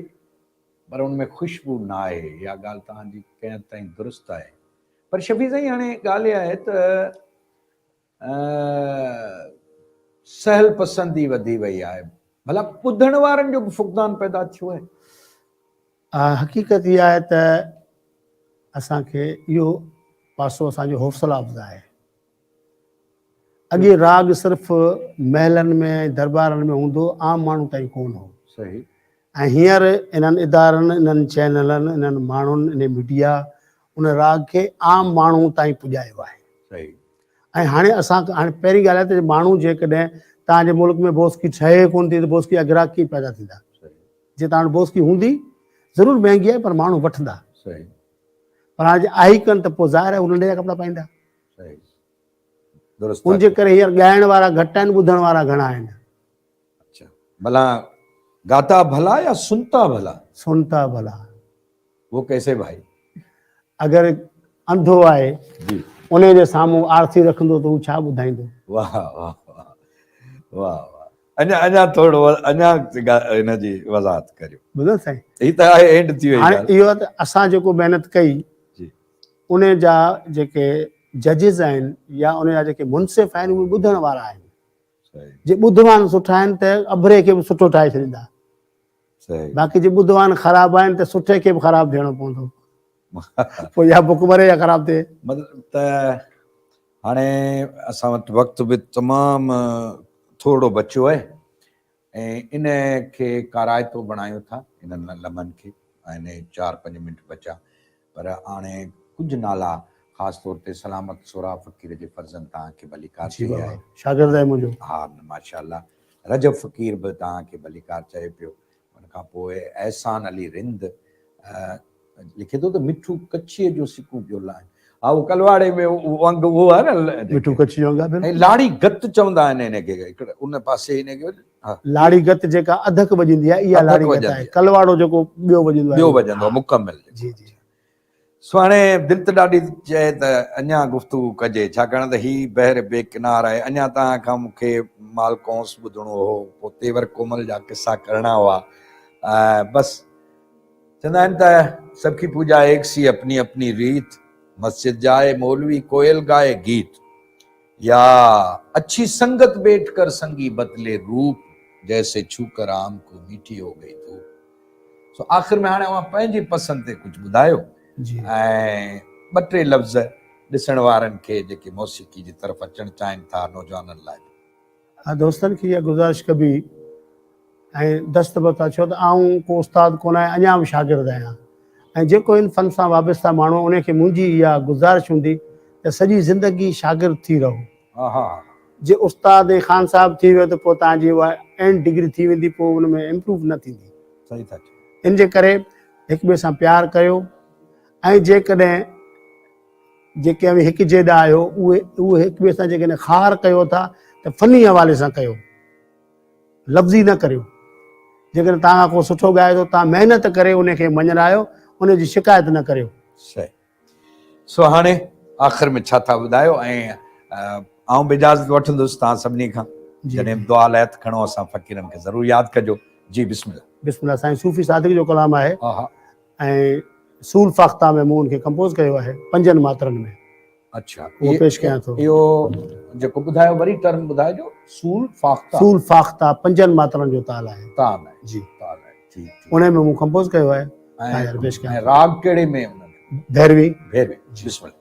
पर उनमें ख़ुशबू न आहे। इहा ॻाल्हि तव्हांजी कंहिं ताईं दुरुस्त आहे। पर शफ़ी साईं, हाणे ॻाल्हि इहा आहे त सहल पसंदी वधी वई आहे, भला ॿुधण वारनि जो बि फुक़दान पैदा थियो आहे। हक़ीक़त इहा आहे त असांखे इहो पासो असांजो हौसला अफ़ज़ा आहे। अॻे राग सिर्फ़ु महलनि में दरबारनि में हूंदो, आम माण्हू ताईं कोन हो। सही ऐं हींअर इन्हनि इदारनि, इन्हनि चैनलनि, इन्हनि माण्हुनि, इन मीडिया उन राग खे आम माण्हू ताईं पुॼायो आहे। सही ऐं हाणे असां हाणे पहिरीं ॻाल्हि आहे त माण्हू जेकॾहिं तव्हांजे मुल्क में बोस्की ठहे कोन थी त बोस्की जा ग्राहकी पैदा थींदा। सही जे तव्हां वटि बोस्की हूंदी ज़रूरु महांगी आहे पर माण्हू वठंदा। सही पर हाणे आई कनि त पोइ ज़ाहिर आहे उन जा कपिड़ा पाईंदा। सही दुरुस्त उनजे करे हींअर ॻाइण वारा घटि आहिनि, ॿुधण वारा घणा आहिनि। अच्छा भला गाता भला या सुनता भला? सुनता भला। वो कैसे भाई? अगरि अंधो आहे जी उन जे साम्हूं आरती रखंदो त हू छा ॿुधाईंदो? वाह वाह वाह वाह वाह। अञा अञा थोरो अञा हिनजी वज़ाहत करियो। ॿुधो साईं, ही त आहे एंड थी वई हाणे ॻाल्हि। इहो आहे त असां जेको महिनत कई जी उन जा जेके जजिस आहिनि या उन जा जेके मुनसिफ़ आहिनि उहे ॿुधण वारा आहिनि। सही जे ॿुधवान सुठा आहिनि त अभरे खे बि सुठो ठाहे छॾींदा। सही बाक़ी जे ॿुधवान ख़राबु आहिनि त सुठे खे बि ख़राबु थियणो पवंदो, पोइ या बुक मरे या ख़राबु थिए। मतिलबु त हाणे असां वटि वक़्तु बि तमामु थोरो बचियो आहे ऐं इन खे काराइतो बणायूं था इन्हनि लम्हनि खे। ऐं 4-5 मिंट बचा पर हाणे कुझु नाला ख़ासि तौर ते सलामत सोरा फ़क़ीर जे फर्ज़नि तव्हांखे भलीकार चई आहे। शागिर्द आहे मुंहिंजो। हा माशाअल्लाह। रजब फ़क़ीर बि तव्हांखे भलीकार चए पियो। उन खां पोइ एहसान अली रिंद लिखे थो त मिठू कच्छीअ जो सिकू पियो लाइ। हा उहो कलवाड़े में अंग उहो आहे न मिठू कच्छी वांगुरु बिल्कुलु। ऐं लाड़ी गत चवंदा आहिनि हिनखे हिकिड़े उन पासे हिनखे। हा लाड़ी गत जेका अधक वॼंदी आहे इहा लाड़ी गत आहे। कलवाड़ो जेको ॿियो वॼंदो आहे ॿियो वॼंदो आहे मुकमिल। जी जी। सो हाणे दिलि त ॾाढी चए त अञा गुफ़्तगू कजे छाकाणि त ही बहर बेकिनार आहे। अञा तव्हां खां मूंखे मालकोंस ॿुधणो हो, पोइ तेवर कोमल जा किस्सा करणा हुआ। बसि चवंदा आहिनि त सबकी पूजा एक सी अपनी अपनी रीत, मस्जिद जाए मौलवी कोयल गाए गीत, या अच्छी संगत बैठ कर संगी बदले रूप, जैसे छूकर आम को मीठी हो गई धूप। सो आख़िर में हाणे मां पंहिंजी पसंदि ते कुझु ॿुधायो ऐं 2-3 लफ़्ज़ ॾिसण वारनि खे जेके मौसीक़ी जी तरफ़ अचणु चाहिनि था नौजवाननि लाइ। हा दोस्तनि खे इहा गुज़ारिश कबी ऐं दस्तबत आहे छो त आऊं को उस्ताद कोन आहियां, अञा बि शागिर्द आहियां ऐं जेको इन फन सां वाबस्ता माण्हू उनखे मुंहिंजी इहा गुज़ारिश हूंदी त सॼी ज़िंदगी शागिर्द थी रहो। हा हा जे उस्ताद ऐं ख़ान साहिबु थी वियो त पोइ तव्हांजी उहा एंड डिग्री थी वेंदी, पोइ उन में इम्प्रूव न थींदी। सही था चओ। इन जे करे हिक ॿिए सां प्यारु कयो ऐं जेकॾहिं जेके हिकु जेॾा आहियो उहे हिक ॿिए सां जेकॾहिं ख़ार कयो था त फ़नी हवाले सां कयो, लफ़्ज़ी न करियो। जेकॾहिं तव्हां को सुठो ॻाए थो तव्हां महिनत करे उनखे मञरायो, उनजी शिकायत न करियो। सही। सो हाणे आख़िर में छा था ॿुधायो ऐं आऊं बि इजाज़त वठंदुसि तव्हां सभिनी खां। जॾहिं दुआ लाइ हथु खणो असां फ़क़ीरनि खे ज़रूरु यादि कजो। जी बिस्मिल्लाह। बिस्मिल्लाह। साईं सूफ़ी सादिक जो कलाम आहे हा हा ऐं सूल फाख्ता में मूं उनखे कंपोज़ कयो आहे 5 मात्रनि में। अच्छा उहो पेश कयां थो। इहो जेको ॿुधायो वरी टर्म ॿुधाइजो। सूल फाख्ता। सूल फाख्ता 5 मात्रनि जो ताल आहे। ताल आहे जी ताल आहे। ठीक उन में मूं कंपोज़ कयो आहे। ऐं राग कहिड़े में उन भैरवी। भैरवी। बिस्मिल्लाह।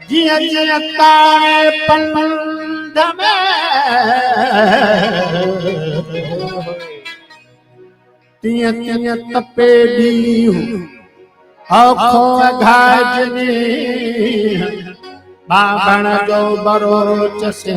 जिया जिया तारे पंध में तिया तिया तपे दी आँखों घाजनी बाबण जो बरो चसे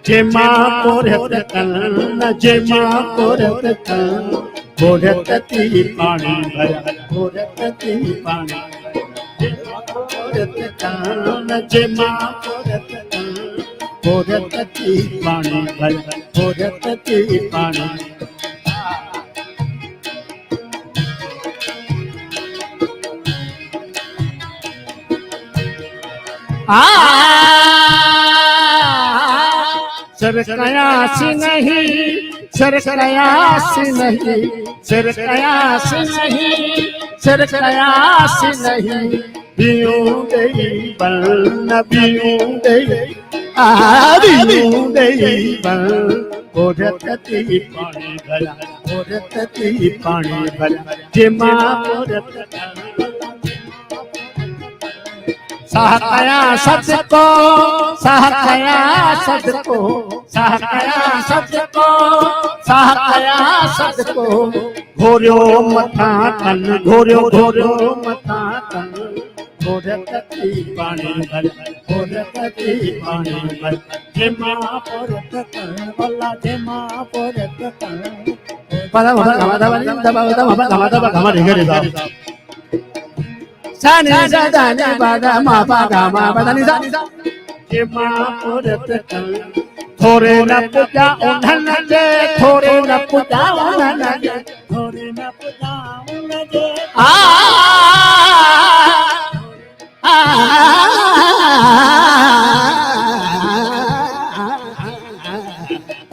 जे मां कोरत कन जे मां कोरत कन कोरत ती पानी भर कोरत ती पानी जे मां कोरत कन जे मां कोरत कन कोरत ती पानी भर कोरत ती पानी सरकयास नहीं, सरकयास नहीं, सरकयास नहीं, सरकयास नहीं, बियूं दई बल न बियूं दई, बियूं दई बल ओरतती पानी भला, ओरतती पानी भला, जेमा ओरत सहकया सदको, सहकया सदको, सहकया सदको, सहकया सदको, घोरियो मथा तन, घोरियो घोरियो मथा तन, घोरतती पानी भर, घोरतती पानी भर, जेमा पोरत तन वल्ला, जेमा पोरत तन पदा पदा गमा दबा दबा दबा गमा दबा गमा रे रे दा सानी सा नी बादा मा पा गा मा बादा नी सा के मा पोरत तन थोरे न पूजा उन्हन जे, थोरे न पूजा उन्हन जे, थोरे न पूजा उन्हन जे,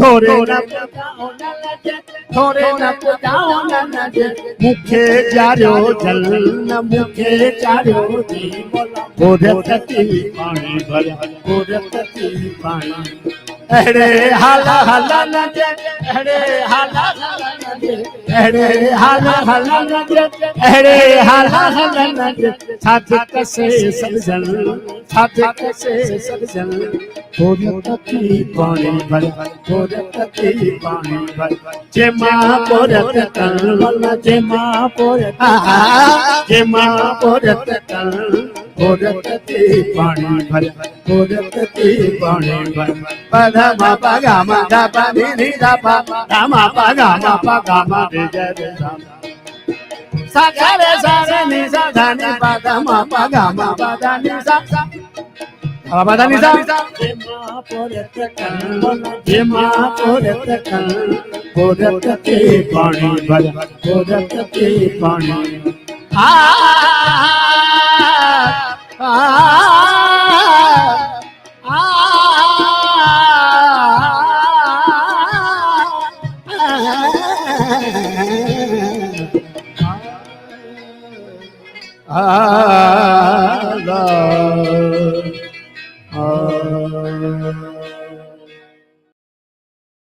थोरे न पूजा उन्हन जे, थोरे न पूजा उन्हन जे, मुखे चारियो जल न मुखे चारियो जी बोला, ओरतती पानी भर, ओरतती पानी, अड़े हाला हाला न जे, अड़े हाला हाला न जे, अड़े हाला हाला न जे, अड़े हाला हाला न जे, साथ कसे सब जल, साथ कसे सब जल, ओरतती पानी भर, ओरतती पानी भर, जेमा पोरत तन वल्ला, जेमा पोरत, जेमा पोरत तन, ओरतती पानी भर, ओरतती पानी भर, पदा मा पा गा मा दा पा नी नी दा पा गा मा पा गा मा पा गा मा रे रे रे सा सा गा रे सा रे नी सा धा नी पा दा मा पा गा मा पा दा नी सा पा दा नी सा, जेमा पोरत तन, जेमा पोरत तन, ओरतती पानी भर, ओरतती पानी, आ आ